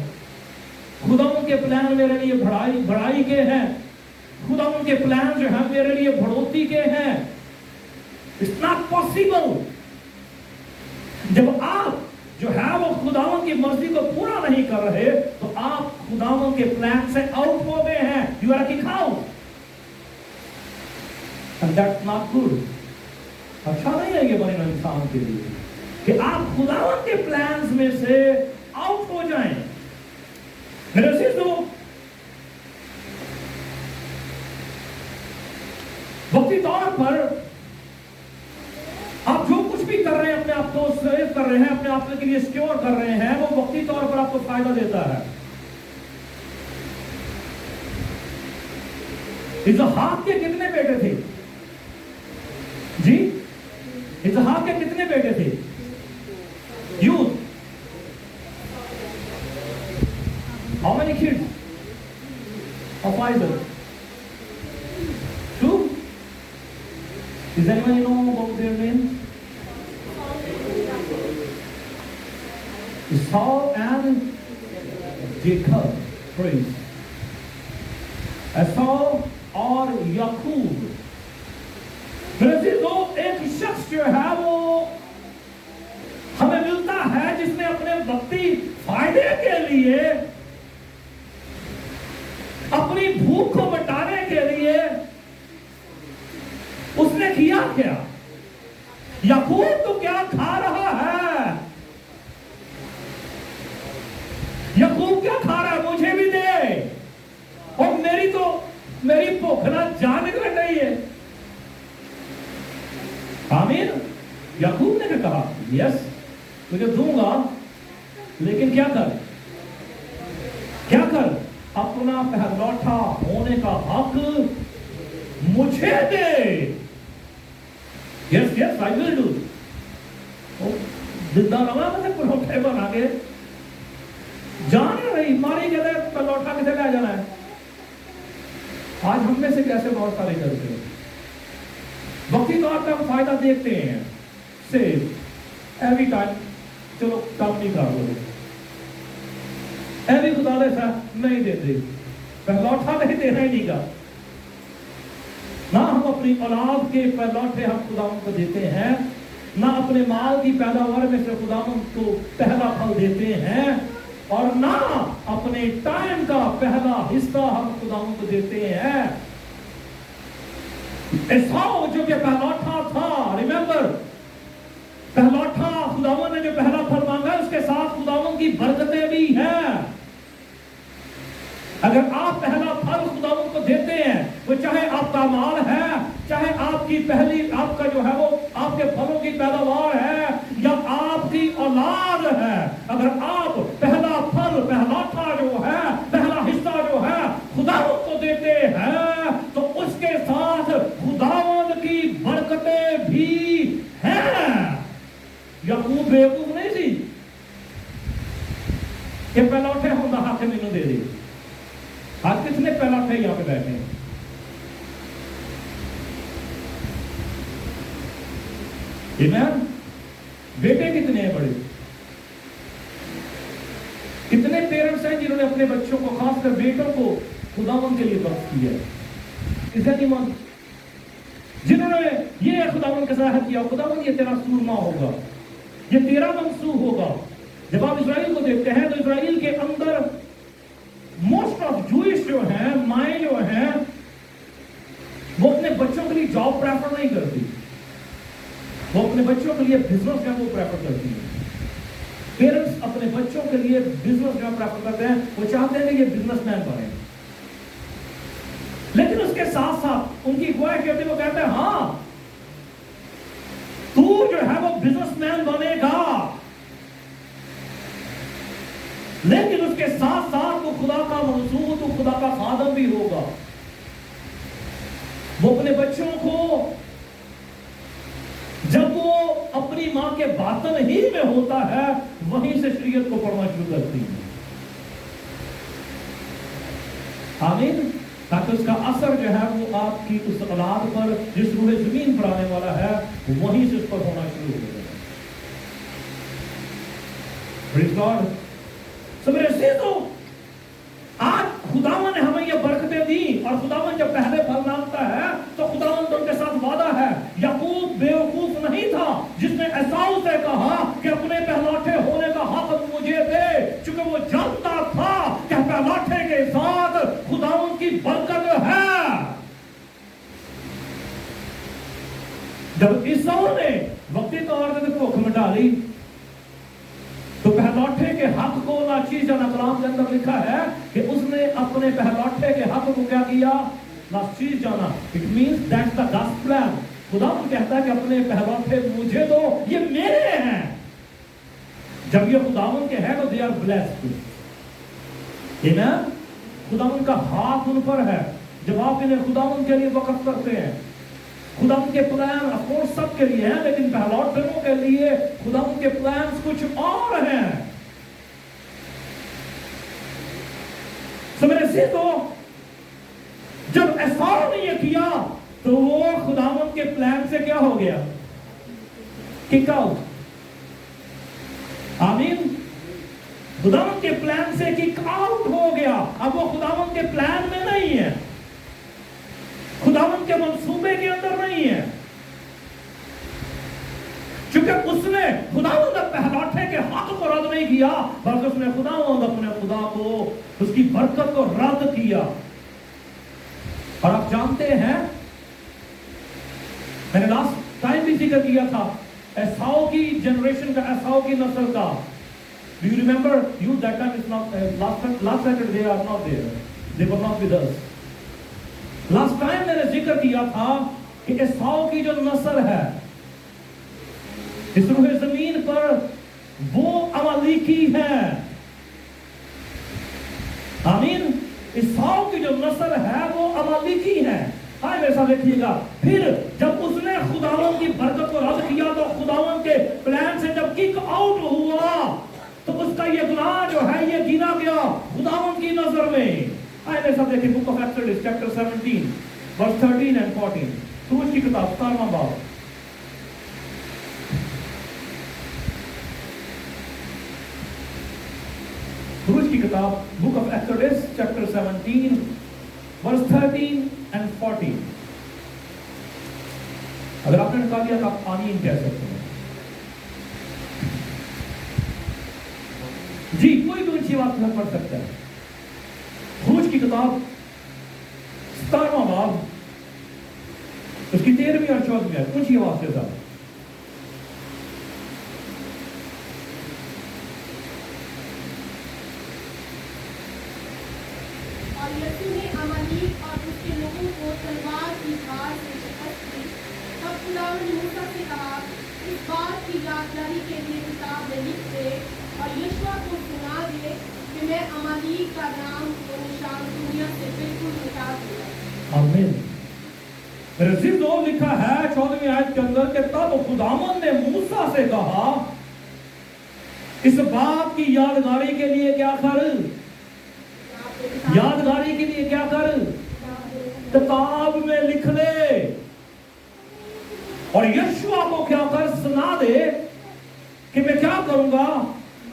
खुदावंद के प्लान मेरे लिए बढ़ाई के हैं, खुदावंद के प्लान जो है मेरे लिए बढ़ोतरी के हैं? It's not possible. जब आप जो है वो खुदावंद की मर्जी को पूरा नहीं कर रहे तो आप खुदावंद के प्लान से आउट हो गए हैं। You are kick out, and that's not good. अच्छा नहीं है ये बने इंसान के लिए कि आप खुदावंद के प्लान्स में से आउट हो जाएं। मेरे दोस्तों, वक्ती तौर पर आप जो कुछ भी कर रहे हैं, अपने आप को सेव कर रहे हैं, अपने आप के लिए सिक्योर कर रहे हैं, वो वक्ती तौर पर आपको फायदा देता है। इसहाक के कितने बेटे थे जी? इसहाक के कितने बेटे थे? Youth, how many kids of Isaac? Two? Does anyone know about their names? Esau and Jacob. Praise. Esau और याकूब। एक शख्स जो है वो हमें मिलता है जिसने अपने वक्ती फायदे के लिए, अपनी भूख को मिटाने के लिए उसने किया क्या? याकूब तो क्या खा रहा है? याकूब क्या खा रहा है? मुझे भी दे, और मेरी भूख ना जान निकल रही है। आमीन। याकूब ने क्या कहा? यस, तुझे दूंगा, लेकिन क्या कर अपना पहलौठा होने का हक मुझे दे। Yes I will do. जिद्दा रहा मुझे पलौठे बना के जान रही मारी कहते पलौठा किसे ले जाना है। आज हम में से कैसे बहुत सारे करते हैं, वक्ती तौर पर हम फायदा देखते हैं से एवरी टाइम, चलो काम नहीं कर लो, एवरी खुदा सा नहीं देते, पहलौठा नहीं देना ही नहीं का ना। हम अपनी औलाद के पहलौठे हम खुदावन को देते हैं, ना अपने माल की पैदावार में से खुदावन को पहला फल देते हैं, और ना अपने टाइम का पहला हिस्सा हम खुदावन को देते हैं। एसाउ जो कि पहलौठा था, रिमेंबर, पहलौठा खुदावन ने जो पहला फल मांगा उसके साथ खुदावन की बरकतें भी हैं। अगर आप पहला फल खुदावन को देते हैं, वो चाहे आपका माल है, चाहे आपका जो है वो आपके फलों की पैदावार है, या आपकी औलाद है, अगर आप पहला फल, पहलौठा जो है, पहला हिस्सा जो है खुदावन को देते हैं, तो उसके साथ खुदावन की बरकतें भी हैं। याकूब बेवकूफ नहीं थी कि पहलौठे होंदा हक मैनू दे दे। आज कितने पहलौठे यहां पे बैठे हैं? आमीन। बेटे कितने हैं बड़े? कितने पेरेंट्स हैं जिन्होंने अपने बच्चों को, खासकर बेटों को खुदावन के लिए वक्त किया है? जिन्होंने ये खुदावन के साथ किया, खुदावन ये तेरा सूरमा होगा, ये तेरा मंसूब होगा। जब आप इस्राएल को देखते हैं तो इस्राएल के अंदर मोस्ट ऑफ जूइश जो हैं, माएँ जो हैं, वो अपने बच्चों के लिए जॉब प्रेफर नहीं करती, वो अपने बच्चों के लिए बिजनेस जो वो प्रेफर करती है। पेरेंट्स अपने बच्चों के लिए बिजनेस जो प्रेफर करते हैं, वो चाहते हैं कि ये बिजनेसमैन बने, लेकिन उसके साथ साथ उनकी अगुवाई करते वो कहते हैं हाँ तू जो है वो बिजनेसमैन बनेगा, लेकिन उसके साथ साथ वो खुदा का मंसूब, तो खुदा का खादम भी होगा। वो अपने बच्चों को जब वो अपनी मां के बातन ही में होता है, वहीं से शरीयत को पढ़ना शुरू करती है। आमीन। ताकि उसका असर जो है वो आपकी उस औलाद पर, जिस रूह जमीन पर आने वाला है, वहीं से उस पर होना शुरू हो जाएगा। Praise God. मेरे से तो आज खुदावन ने हमें ये बरकतें दी, और खुदावन जब पहले फल मांगता है तो खुदावन तो उनके साथ वादा है। याकूब बेवकूफ नहीं था जिसने एसाउ से कहा कि अपने पहलौठे होने का हक मुझे दे, क्योंकि वो जानता था कि पहलौठे के साथ खुदावन की बरकत है। जब एसाउ ने वक्ती तौर पर भूख मिटा ली, तो पहलौठे के हक को ना चीज जाना, कलाम के अंदर लिखा है कि उसने अपने पहलौठे के हक को क्या किया? ना चीज जाना। It means that's the gospel plan. खुदा कहता है कि अपने पहलौठे मुझे दो, ये मेरे हैं। जब ये खुदावन के हैं तो दे आर ब्लेस्ड। आमीन। खुदावन का हाथ उन पर है। जब आप इन्हें खुदावंद के लिए वक़्फ करते हैं, खुदावंद के प्लान ऑफ कोर्स सब के लिए हैं, लेकिन पहलौठनों के लिए खुदावंद के प्लान्स कुछ और हैं। सो मेरे सीधो, जब एसाव ने ये किया तो वो खुदावंद के प्लान से क्या हो गया? Kick out. आमीन। खुदावंद के प्लान से किक आउट हो गया। अब वो खुदावंद के प्लान में नहीं है, खुदावंद के मंसूबे के अंदर नहीं है, क्योंकि उसने खुदावंद पहलौठे के हक को रद्द नहीं किया, बल्कि उसने खुदावंद अपने खुदा को, उसकी बरकत को रद्द किया। और आप जानते हैं, मैंने लास्ट टाइम भी जिक्र किया था एसाव की जनरेशन का, एसाव की नस्ल का। Do you remember? You that time is not last Saturday they are not there. They were not with us. Last time मैंने जिक्र किया था कि एसाव की जो नस्ल है इस रूहे जमीन पर, वो अमालेकी है। आमीन। एसाव की जो नस्ल है वो अमालेकी है। हाँ, ऐसा देखिएगा। फिर जब उसने खुदावंद की बरकत को रद्द किया तो खुदावंद के प्लान से जब किक आउट हुआ तो उसका ये गुनाह जो है ये गिना गया खुदावंद की नजर में। हाँ, ऐसा देखिए book of Exodus chapter 17 verse 13 and 14, सूरज की किताब 17वां बाब। सूरज की किताब book of Exodus chapter 17 verse 13 and 14। अगर आपने निकाल दिया तो आप आमीन कह सकते हैं। जी, कोई भी ऊंची बात नहीं पढ़ सकता है। सूरज की किताब 17वां बाब, उसकी 13वीं और 14वीं आयत, ऊंची आवाज के साथ। और यीशु ने अमालेक और उसके लोगों को तलवार की धार से शिकस्त दी। तब खुदावंद मूसा से कहा, इस बात की यादगारी के लिए किताब में लिख दे और यहोवा को सुना दे कि मैं अमालेक का नाम और निशान दुनिया से बिल्कुल मिटा दूंगा। आमीन। रसीद दो लिखा है 14वीं आयत के अंदर कि तब खुदावंद ने मूसा से कहा, इस बात की यादगारी के लिए क्या कर? यादगारी के लिए क्या कर? किताब में लिख ले। और यहोवा को क्या कर? सुना दे कि मैं क्या करूंगा?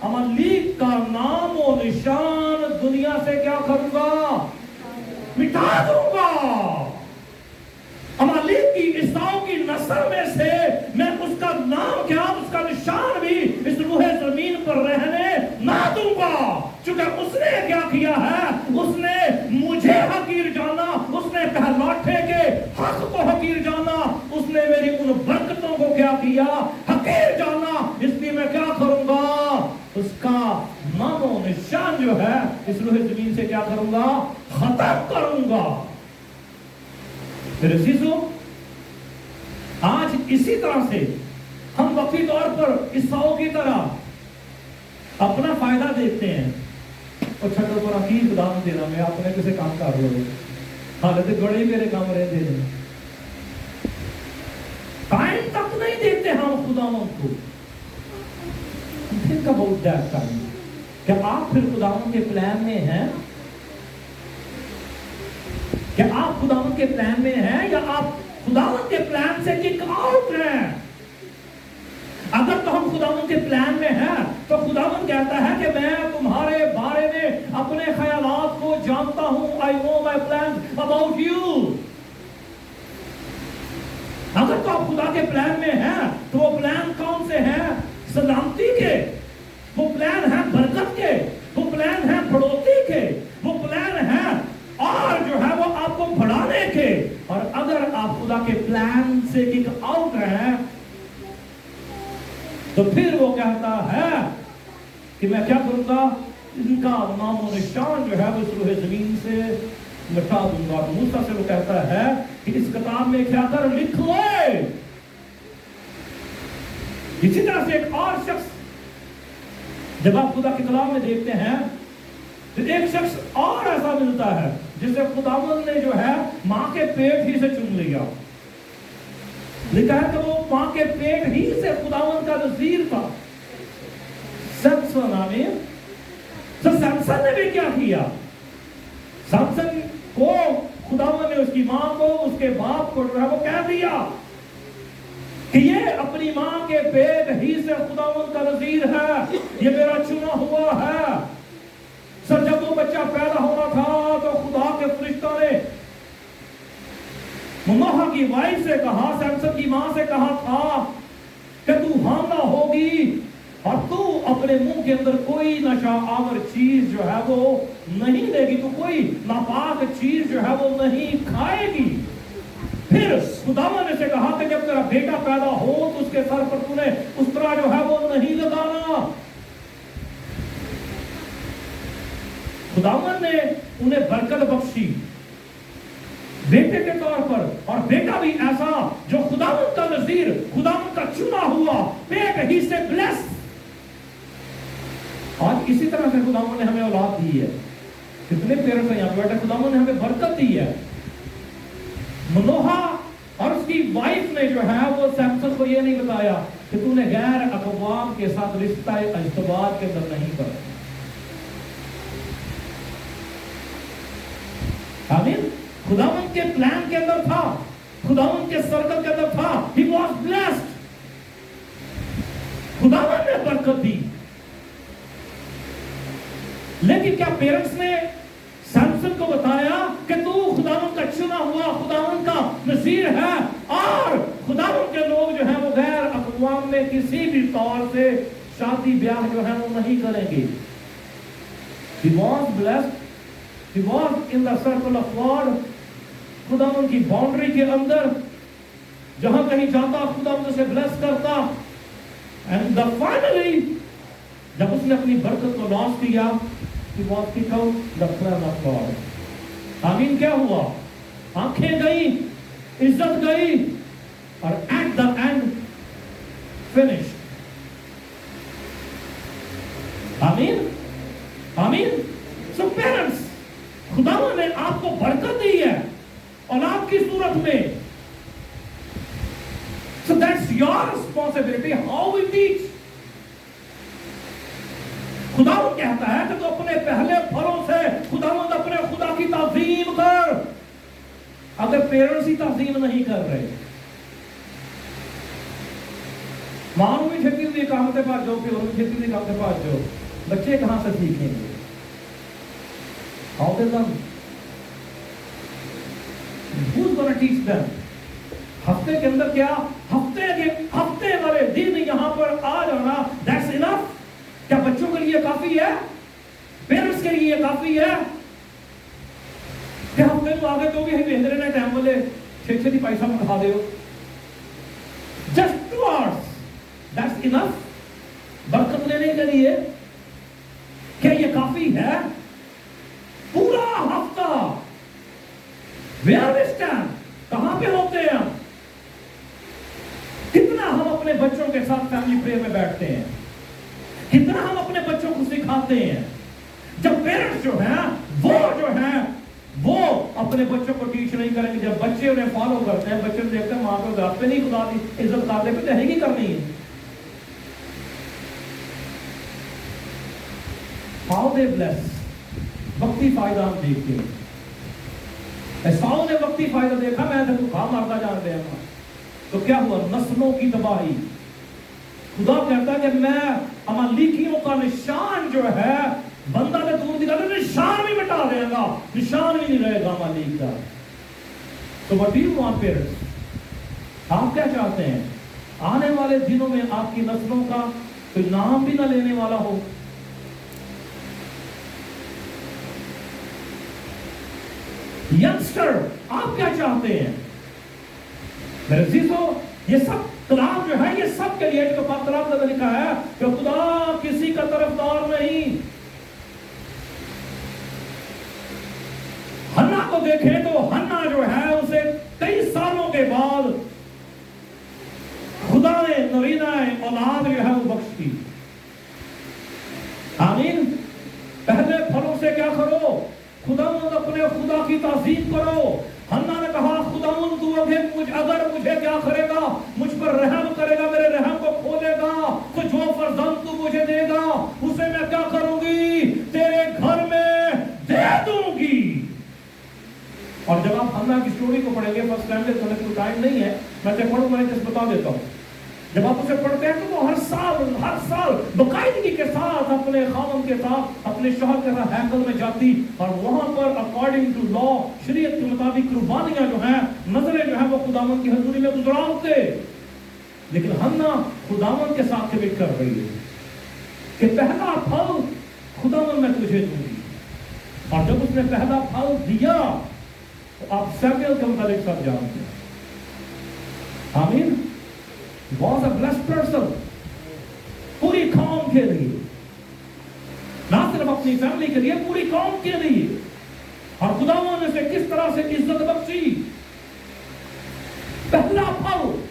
अमालेक का नाम और निशान दुनिया से क्या करूंगा? मिटा दूंगा। अमालेक की एसाव की नस्ल में से मैं उसका नाम क्या, उसका निशान भी इस रूहे जमीन पर रहने ना दूंगा, क्योंकि उसने क्या किया है? उसने मुझे हकीर जाना, उसने पहलौठे के हक को हकीर जाना, उसने मेरी उन बरकतों को क्या किया? हकीर जाना। इसलिए मैं क्या करूंगा? उसका नाम और निशान जो है इस रूहे जमीन से क्या करूंगा? खत्म करूंगा। मेरे अजीजों, आज इसी तरह से हम वक्ती तौर पर एसाव की तरह अपना फायदा देखते हैं और छठों पर अकील खुदाम देना, मैं अपने किसी काम कर रहा हूं, हालत बड़े मेरे काम रहे दे टाइम तक नहीं देते हम खुदावंद को। Think about that time. क्या आप फिर खुदावंद के प्लान में हैं? क्या आप खुदावंद के प्लान में हैं या आप खुदावंद के प्लान से किक आउट हैं? अगर तो हम खुदावंद के प्लान में हैं तो खुदावंद कहता है कि मैं तुम्हारे बारे में अपने ख्यालात को जानता हूं। I know my plan about you. अगर तो आप खुदा के प्लान में हैं तो वो प्लान कौन से हैं? सलामती के, वो प्लान है बरकत के, वो प्लान है बढ़ोतरी के, वो प्लान है और जो है वो आपको बढ़ाने के। और अगर आप खुदा के प्लान से किक आउट हैं तो फिर वो कहता है कि मैं क्या करूंगा? इनका नाम और निशान जो है वो इस रूहे जमीन से मिटा दूंगा। और मूसा से वो कहता है कि इस किताब में क्या कर? लिख ले। इसी तरह से एक और शख्स, जब आप खुदा की कलाम में देखते हैं ایک شخص اور ایسا ملتا ہے جسے خداوند نے جو ہے ماں کے پیٹ ہی سے چن لیا. لکھا ہے کہ وہ ماں کے پیٹ ہی سے خداوند کا نذیر تھا. سمسن. آمین. تو سمسن نے بھی کیا کیا؟ سمسن کو خداوند نے اس کی ماں کو اس کے باپ کو جو ہے وہ کہہ دیا کہ یہ اپنی ماں کے پیٹ ہی سے خداوند کا نذیر ہے, یہ میرا چنا ہوا ہے. سر جب وہ بچہ پیدا ہونا تھا تو خدا کے فرشتوں نے منوہا کی وائف سے کہا, سمسن کی ماں سے کہا تھا کہ تو حاملہ ہوگی اور تو اپنے منہ کے اندر کوئی نشہ آور چیز جو ہے وہ نہیں لے گی, تو کوئی ناپاک چیز جو ہے وہ نہیں کھائے گی. پھر خداوند نے سے کہا کہ جب تیرا بیٹا پیدا ہو تو اس کے سر پر تو نے اس طرح جو ہے وہ نہیں لگانا. خداوند نے انہیں برکت بخشی بیٹے کے طور پر, اور بیٹا بھی ایسا جو خداوند کا نذیر, خداوند کا چنا ہوا, پیٹ ہی سے بلیس. آج اسی طرح سے خداوند نے ہمیں اولاد دی ہے. کتنے پیرنٹس ہیں یہاں پہ بیٹھے, خداوند نے ہمیں برکت دی ہے. منوہا اور اس کی وائف نے جو ہے وہ سیمسن کو یہ نہیں بتایا کہ تو نے غیر اقوام کے ساتھ رشتہ اجتماع کے اندر نہیں کرنا. آمین. خداوند کے پلان کے اندر تھا, خداوند کے سرکل کے اندر تھا. He was blessed. خداوند نے برکت دی. لیکن کیا پیرنٹس نے سیمسن کو بتایا کہ تو خداوند کا چنا ہوا, خداوند کا نذیر ہے, اور خداوند کے لوگ جو ہیں وہ غیر اقوام میں کسی بھی طور سے شادی بیاہ جو ہے وہ نہیں کریں گے. He was blessed. He was in the circle of God. خداوند کی باؤنڈری کے اندر جہاں کہیں جاتا خداوند اسے بلیس کرتا. And finally جب اس نے اپنی برکت کو لاس کیا, he was kicked out the plan of God. آمین. کیا ہوا؟ آنکھیں گئی, عزت گئی, اور at the end finished. آمین. آمین. So parents, خداوند نے آپ کو برکت دی ہے اولاد کی صورت میں. So that's your responsibility how we teach. خداوند کہتا ہے کہ تو اپنے پہلے پھلوں سے خداوند اپنے خدا کی تعظیم کر. اگر پیرنٹس ہی تعظیم نہیں کر رہے, ماں بھی چھتی ہوئی کام کے پاس جاؤ, پیور بھی چھتی ہوئی کام کے پاس جاؤ, بچے کہاں سے سیکھیں گے؟ Autism. Who's gonna teach them? ہفتے کے اندر کیا ہفتے والے دن یہاں پر آ جانا that's enough. کیا بچوں کے لیے کافی ہے؟ پیرنٹس کے لیے کافی ہے کہ ہفتے تو آگے تو بھی بہتر رہنا ٹائم والے 6 پیسہ مکھا دے. Just 2 hours. That's enough. برکت لینے کے لیے کیا یہ کافی ہے؟ پورا ہفتہ where we stand, کہاں پہ ہوتے ہیں ہم؟ کتنا ہم اپنے بچوں کے ساتھ فیملی پریئر میں بیٹھتے ہیں, کتنا ہم اپنے بچوں کو سکھاتے ہیں. جب پیرنٹس جو ہیں وہ اپنے بچوں کو ٹیچ نہیں کریں گے, جب بچے انہیں فالو کرتے ہیں, بچے دیکھتے ہیں ماں کو ذات پہ نہیں خدا دی عزت کرتے پہ رہے گی کرنی ہے. How they bless. وقتی فائدہ ہم دیکھتے ہیں. ایساؤں نے وقتی فائدہ دیکھا, میں تو کہاں مارتا جانتے ہیں, تو کیا ہوا؟ نسلوں کی تباہی. خدا کہتا ہے کہ میں امالیکیوں کا نشان جو ہے بندہ نے دور دکھا, نشان بھی مٹا دے گا, نشان بھی نہیں رہے گا امالیک کا. تو what do you want parents? آپ کیا چاہتے ہیں آنے والے دنوں میں آپ کی نسلوں کا کوئی نام بھی نہ لینے والا ہو؟ ینگسٹر آپ کیا چاہتے ہیں؟ میرے عزیزو, یہ سب کلام جو ہے یہ سب کے لیے, جو پاک کلام میں لکھا ہے کہ خدا کسی کا طرفدار نہیں. ہنا کو دیکھیں تو ہنا جو ہے اسے کئی سالوں کے بعد خدا نے نرینہ اولاد جو ہے وہ بخش کی. آمین. پہلے پھلوں سے کیا مجھے کیا کرے گا؟ مجھ پر رحم کرے گا، میرے رحم کو کھولے گا، تو جو فرزند تو مجھے دے گا اسے میں کیا کروں گی؟ تیرے گھر میں دے دوں گی۔ اور جب آپ ہنہ کی سٹوری کو پڑھیں گے، فرسٹ ٹائم میں کوئی ٹائم نہیں ہے، میں تے پڑھوں میں جس بتا دیتا ہوں۔ جب آپ اسے پڑھتے ہیں تو وہ ہر سال باقاعدگی کے ساتھ اپنے خاوند کے ساتھ اپنے شوہر کے ساتھ ہیکل میں جاتی، اور وہاں پر اکارڈنگ ٹو لا، شریعت کے مطابق قربانیاں جو ہیں، نظریں جو ہیں، وہ خداوند کی حضوری میں گزراتے۔ لیکن ہنہ خداوند کے ساتھ کمٹ کر رہی ہے کہ پہلا پھل خداوند میں تجھے دوں گی۔ اور جب اس نے پہلا پھل دیا تو آپ سیموئیل کے متعلق سب جانتے ہیں۔ آمین۔ was a blessed person، پوری قوم کے لیے، نہ صرف اپنی فیملی کے لیے، پوری قوم کے لیے۔ اور خداوند نے اسے کس طرح سے عزت بخشی، پہلا پھل۔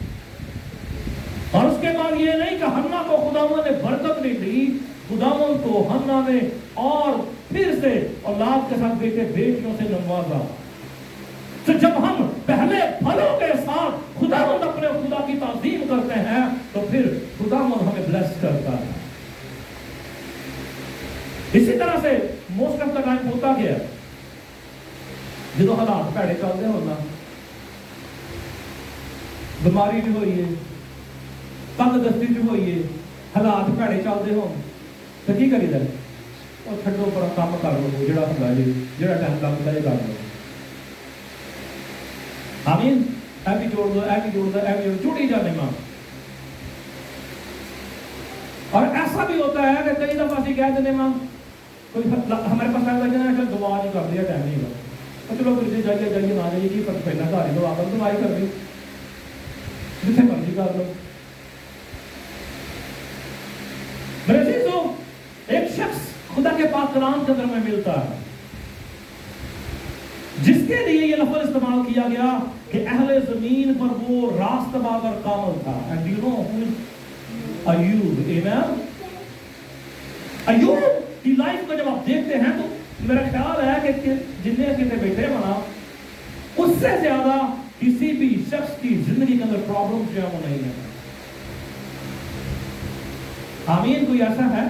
اور اس کے بعد یہ نہیں کہ حنا کو خداوند نے برکت نہیں دی، خداوند کو حنا نے اور پھر سے اولاد کے ساتھ بیٹے بیٹیوں سے نوازا۔ تو جب ہم پہلے پھلوں کے ساتھ خداوند اپنے خدا کی تعظیم کرتے ہیں تو پھر خداوند ہمیں بلیس کرتا ہے۔ اسی طرح سے موسٹ آف دا ٹائم ہوتا گیا، جدو حالات پیڑے چلتے ہونا، بیماری جو ہوئی ہے، تنگ دستی جو ہوئی ہے، حالات پیڑے چلتے ہو تو کی کری دے؟ اور چھڈو پر کام کر لو، جڑا ہوتا ہے جڑا ٹائم لگتا ہے کر لو۔ آمین۔ اے بھی جوڑ دو، اے بھی جوڑ دو، اے بھی جوڑی جانے ماں۔ اور ایسا بھی ہوتا ہے کہ کئی دفعہ اسی کہہ دینے ماں، کوئی ہمارے پاس آئے لگے نا، چل دعا نہیں کر دیا، ٹائم نہیں ہوگا، چلو پھر جائیے جائیے نہ جائیے، کی فرق پہنا گھر ہی دعا کر، دعائی کر دی جتنے مرضی کر لو۔ میرے عزیزو، ایک شخص خدا کے پاک کلام کے اندر میں ملتا ہے جس کے لیے یہ لفظ استعمال کیا گیا کہ اہل زمین پر وہ راست باور کامل تھا۔ And you know who is Ayub? Amen۔ Ayub کی لائف کو جب آپ دیکھتے ہیں تو میرا خیال ہے کہ جتنے کتنے بیٹھے منا اس سے زیادہ کسی بھی شخص کی زندگی کے اندر پرابلم جو ہے وہ نہیں ہے۔ آمین۔ کوئی ایسا ہے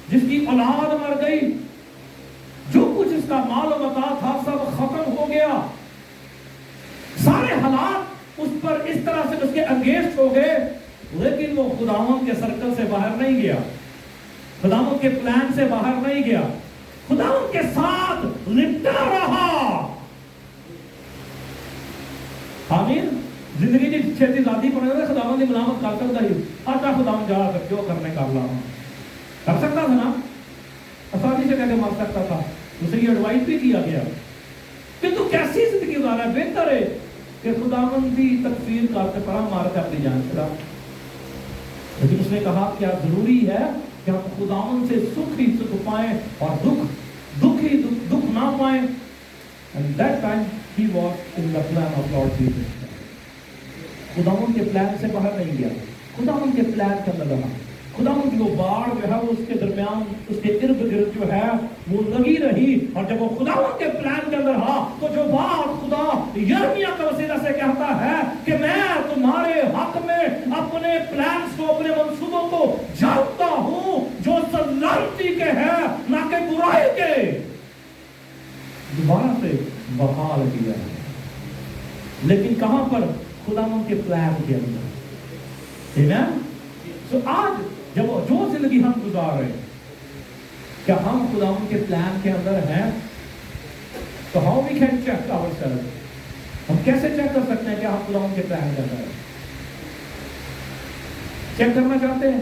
جس کی اولاد مر گئی، جو کچھ اس کا مال و متاع تھا سب ختم ہو گیا، سارے حالات اس پر اس طرح سے اس کے انگیزٹ ہو گئے، لیکن وہ خداوند کے سرکل سے باہر نہیں گیا، خداوند کے پلان سے باہر نہیں گیا، خداوند کے ساتھ لپٹا رہا۔ آمین۔ زندگی کی چھیتی ذاتی پڑھنے سے خداوند کی ملامت کر سکتا ہی، آتا خداوند جا کر جو کرنے کا اللہ کر سکتا تھا نا، آسانی سے کہہ کے مار سکتا تھا، اسے یہ ایڈوائز بھی کیا گیا کہ تو کیسی زندگی گزارا ہے، بہتر ہے کہ خداوند کی تکفیر کر کے پڑا مار کے اپنی جان چھڑا۔ لیکن اس نے کہا کیا ضروری ہے کہ ہم خداوند سے سکھ ہی سکھ پائیں اور دکھ ہی دکھ نہ پائیں۔ And that time he was in the plan of Lord Jesus۔ خداوند کے پلان سے باہر نہیں گیا، خداوند کے پلان کے اندر رہا۔ خداوند کی وہ باڑ جو ہے وہ اس کے درمیان، اس کے ارد گرد جو ہے وہ لگی رہی، اور جب وہ خداوند کے پلان کے اندر رہا تو جو بات خدا یرمیہ کے وسیلہ سے کہتا ہے کہ میں تمہارے حق میں اپنے پلانز کو، اپنے منصوبوں کو جانتا ہوں جو سلامتی کے ہیں نہ کہ برائی کے، دوبارہ سے بحال کیا ہے۔ لیکن کہاں پر؟ خداوند کے پلان کے اندر۔ آمین۔ تو آج جب جو زندگی ہم گزار رہے ہیں، کیا ہم خداوند کے پلان کے اندر ہیں؟ تو how we can check ourself, ہم کیسے چیک کر سکتے ہیں کہ ہم خداوند کے پلان کے اندر ہیں؟ چیک کرنا چاہتے ہیں؟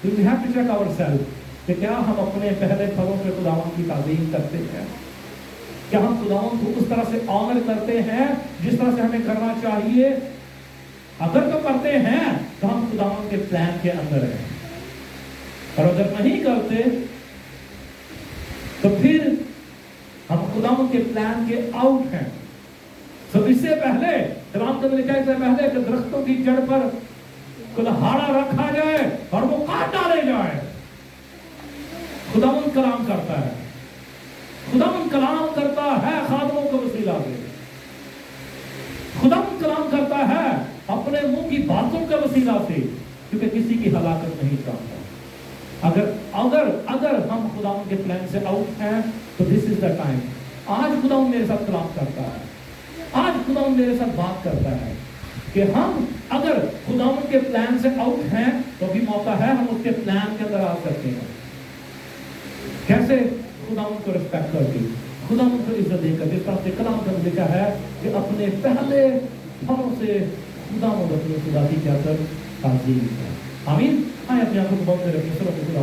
We have to check ourself کہ کیا ہم اپنے پہلے پھلوں سے خداوند کی تعظیم کرتے ہیں؟ کیا ہم خداوند کو اس طرح سے آنر کرتے ہیں جس طرح سے ہمیں کرنا چاہیے؟ اگر تو کرتے ہیں تو ہم خداوند کے پلان کے اندر ہیں، اور اگر نہیں کرتے تو پھر ہم خداوند کے پلان کے آؤٹ ہیں۔ تو اس سے پہلے کلام کے اندر لکھا ہے، اس سے پہلے کہ درختوں کی جڑ پر کلہاڑا رکھا جائے اور وہ کاٹ ڈالے جائے، خداوند کلام کرتا ہے، خداوند کلام کرتا ہے خادموں کو وسیلہ سے، خداوند کلام کرتا क्योंकि किसी की हलाकत नहीं चाहता। अगर हम खुदा के प्लान से आउट हैं तो दिस इज द टाइम। आज खुदा मेरे साथ कलाम करता है, आज खुदा मेरे साथ बात करता है कि हम अगर खुदा के प्लान से आउट हैं तो अभी मौका है हम उसके प्लान के अंदर आ सकते हैं। कैसे? खुदा को रिस्पेक्ट करके, खुदा को इज्जत देकर। जिस तरह से कलाम में लिखा है कि अपने पहले फलों से खुदा अपने खुदा की क्या कर ताज़ीम है। आमीन। आए अपने आप को बहुत रखें, सब अपने खुदा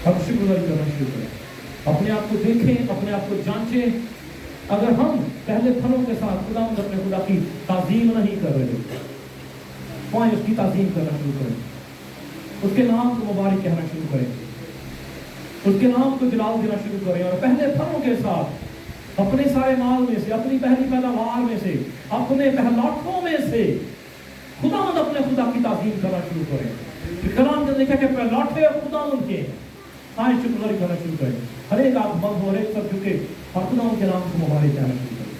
हम शुक्रगुजारी करना शुरू करें, अपने आप को देखें, अपने आप को जांचें। अगर हम पहले फलों के साथ अपने खुदा की ताज़ीम नहीं कर रहे तो आए उसकी ताज़ीम करना शुरू करें, उसके नाम को मुबारक कहना शुरू करें, उसके नाम को जलाल देना शुरू करें। और पहले फलों के साथ अपने सारे माल में से, अपनी पहली पैदावार में से, अपने पहलौठों में से खुदावंद अपने खुदा की ताज़ीम करना शुरू करें। कलाम ने देखा कि पहलौठे खुदावंद के। आए शुक्रगुजारी करना शुरू करें, हर एक आंख बंद हो, हर एक सब झुके और खुदावंद के नाम को मुबारक कहना शुरू करें।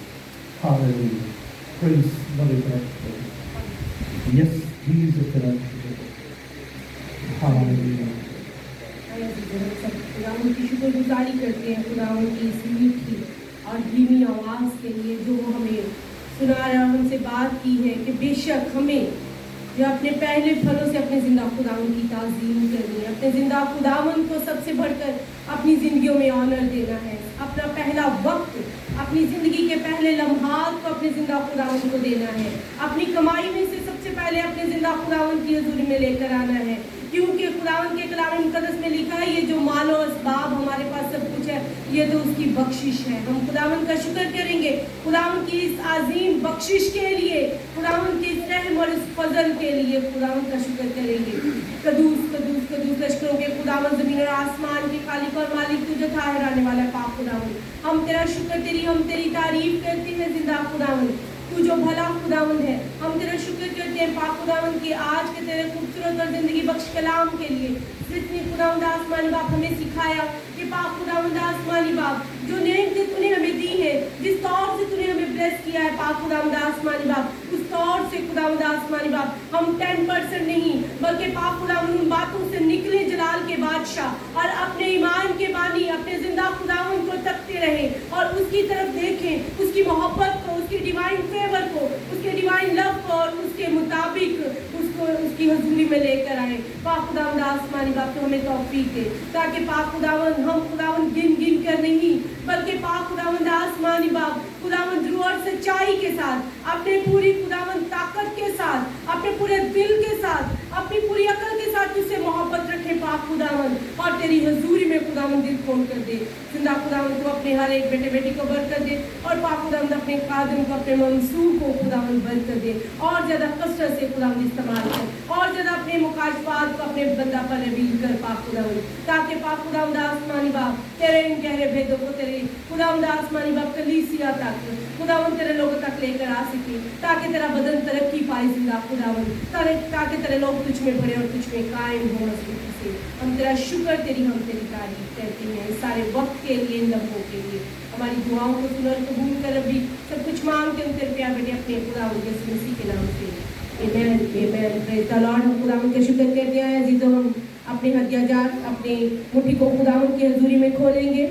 Hallelujah, praise the Lord. Yes Jesus Christ. Hallelujah. खुदावंद की शुक्रगुजारी करते हैं खुदावंद की इस मीठी और धीमी आवाज़ के लिए जो वो हमें सुना रहा है, हमसे बात की है कि बेशक हमें जो अपने पहले फलों से अपने जिंदा खुदावंद की ताज़ीम करनी है, अपने जिंदा खुदावंद को सबसे बढ़कर अपनी ज़िंदगियों में ऑनर देना है, अपना पहला वक्त, अपनी ज़िंदगी के पहले लम्हात को अपने जिंदा खुदावंद को देना है, अपनी कमाई में से सबसे पहले अपने जिंदा खुदावंद की हज़ूरी में लेकर आना है। क्योंकि खुदावंद के कलाम मुक़द्दस में लिखा है ये जो मालो असबाब हमारे पास सब कुछ है ये तो उसकी बख्शिश है। हम खुदावंद का शुक्र करेंगे खुदावंद की इस आज़ीम बख्शिश के लिए, खुदावंद के इस रहम और इस फजल के लिए खुदावंद का शुक्र करेंगे। कदूस कदूस कदूस लश्करों के खुदावंद, ज़मीन और आसमान के खालिक और मालिक तू जो ठहराने वाला पाक खुदावंद, हम तेरा शुक्र तेरी हम तेरी तारीफ करते हैं जिंदा खुदावंद, तू जो भला खुदावंद है। हम तेरा शुक्र करते हैं पाक खुदावंद की आज के तेरे खूबसूरत और ज़िंदगी बख्श कलाम के लिए, जितनी खुदावंद आसमानी बाप हमें सिखाया कि पाक खुदावंद आसमानी बाप जो नेमतें तूने हमें दी है, जिस तौर से तूने हमें ब्लेस किया है पाक खुदावंद आसमानी बाप, उस तौर से खुदावंद आसमानी बाप हम 10% नहीं बल्कि पाक खुदावंद उन बातों से निकले जलाल के बादशाह और अपने ईमान के बानी अपने जिंदा खुदावंद को तकते रहे और उसकी तरफ देखें, उसकी मोहब्बत को, उसकी डिवाइन फेवर को, उसके डिवाइन लव को और उसके मुताबिक उसको उसकी हजूरी में लेकर आए। पाक खुदावंद आसमानी बाप तो हमें तौफीक दे ताकि पाक खुदावंद हम खुदावंद गिन गिन कर नहीं बल्कि पाक खुदावंद आसमानी बाप खुदावंद रूह और सच्चाई के साथ, अपने पूरी खुदावंद ताकत के साथ, अपने पूरे दिल के साथ, अपनी पूरी अकल के साथ तुझसे मोहब्बत रखें पाक खुदावंद और तेरी हजूरी में खुदावंद दिल खोल कर दे। जिंदा खुदावंद को अपने हर एक बेटे बेटी को बरकत दे और पाक खुदावंद अपने कादिम को, अपने मंसूर को खुदावंद बरकत दे और ज़्यादा कसरत से खुदावंद इस्तेमाल कर और ज़्यादा अपने मुकाशफात को अपने बंदा पर रिवील कर पाक खुदावंद, ताकि पाक खुदावंद आसमानी बाप तेरे इन गहरे भेदों को तेरे खुदावंद आसमानी बाप कलीसिया तक खुदावंद तेरे लोगों तक लेकर आ सके, ताकि तेरा बदन तरक्की पाए जिंदा खुदावंद, ताकि तेरे लोग तुझ में बढ़े और तुझ में कायम हो मजबूती से। हम तेरा शुक्र तेरी हम तेरी तारीफ करते हैं इस सारे वक्त के लिए, इन लम्हों के लिए। हमारी दुआओं को सुन और कबूल कर, अभी सब कुछ मांगते हैं तेरे प्यार बेटे अपने खुदावंद यीशु मसीह के नाम से, आमीन आमीन। Praise the Lord. हम खुदावंद का शुक्र करते हैं अजीजों, हम अपने हदियाजात अपने मुट्ठी को खुदावंद की हजूरी में खोलेंगे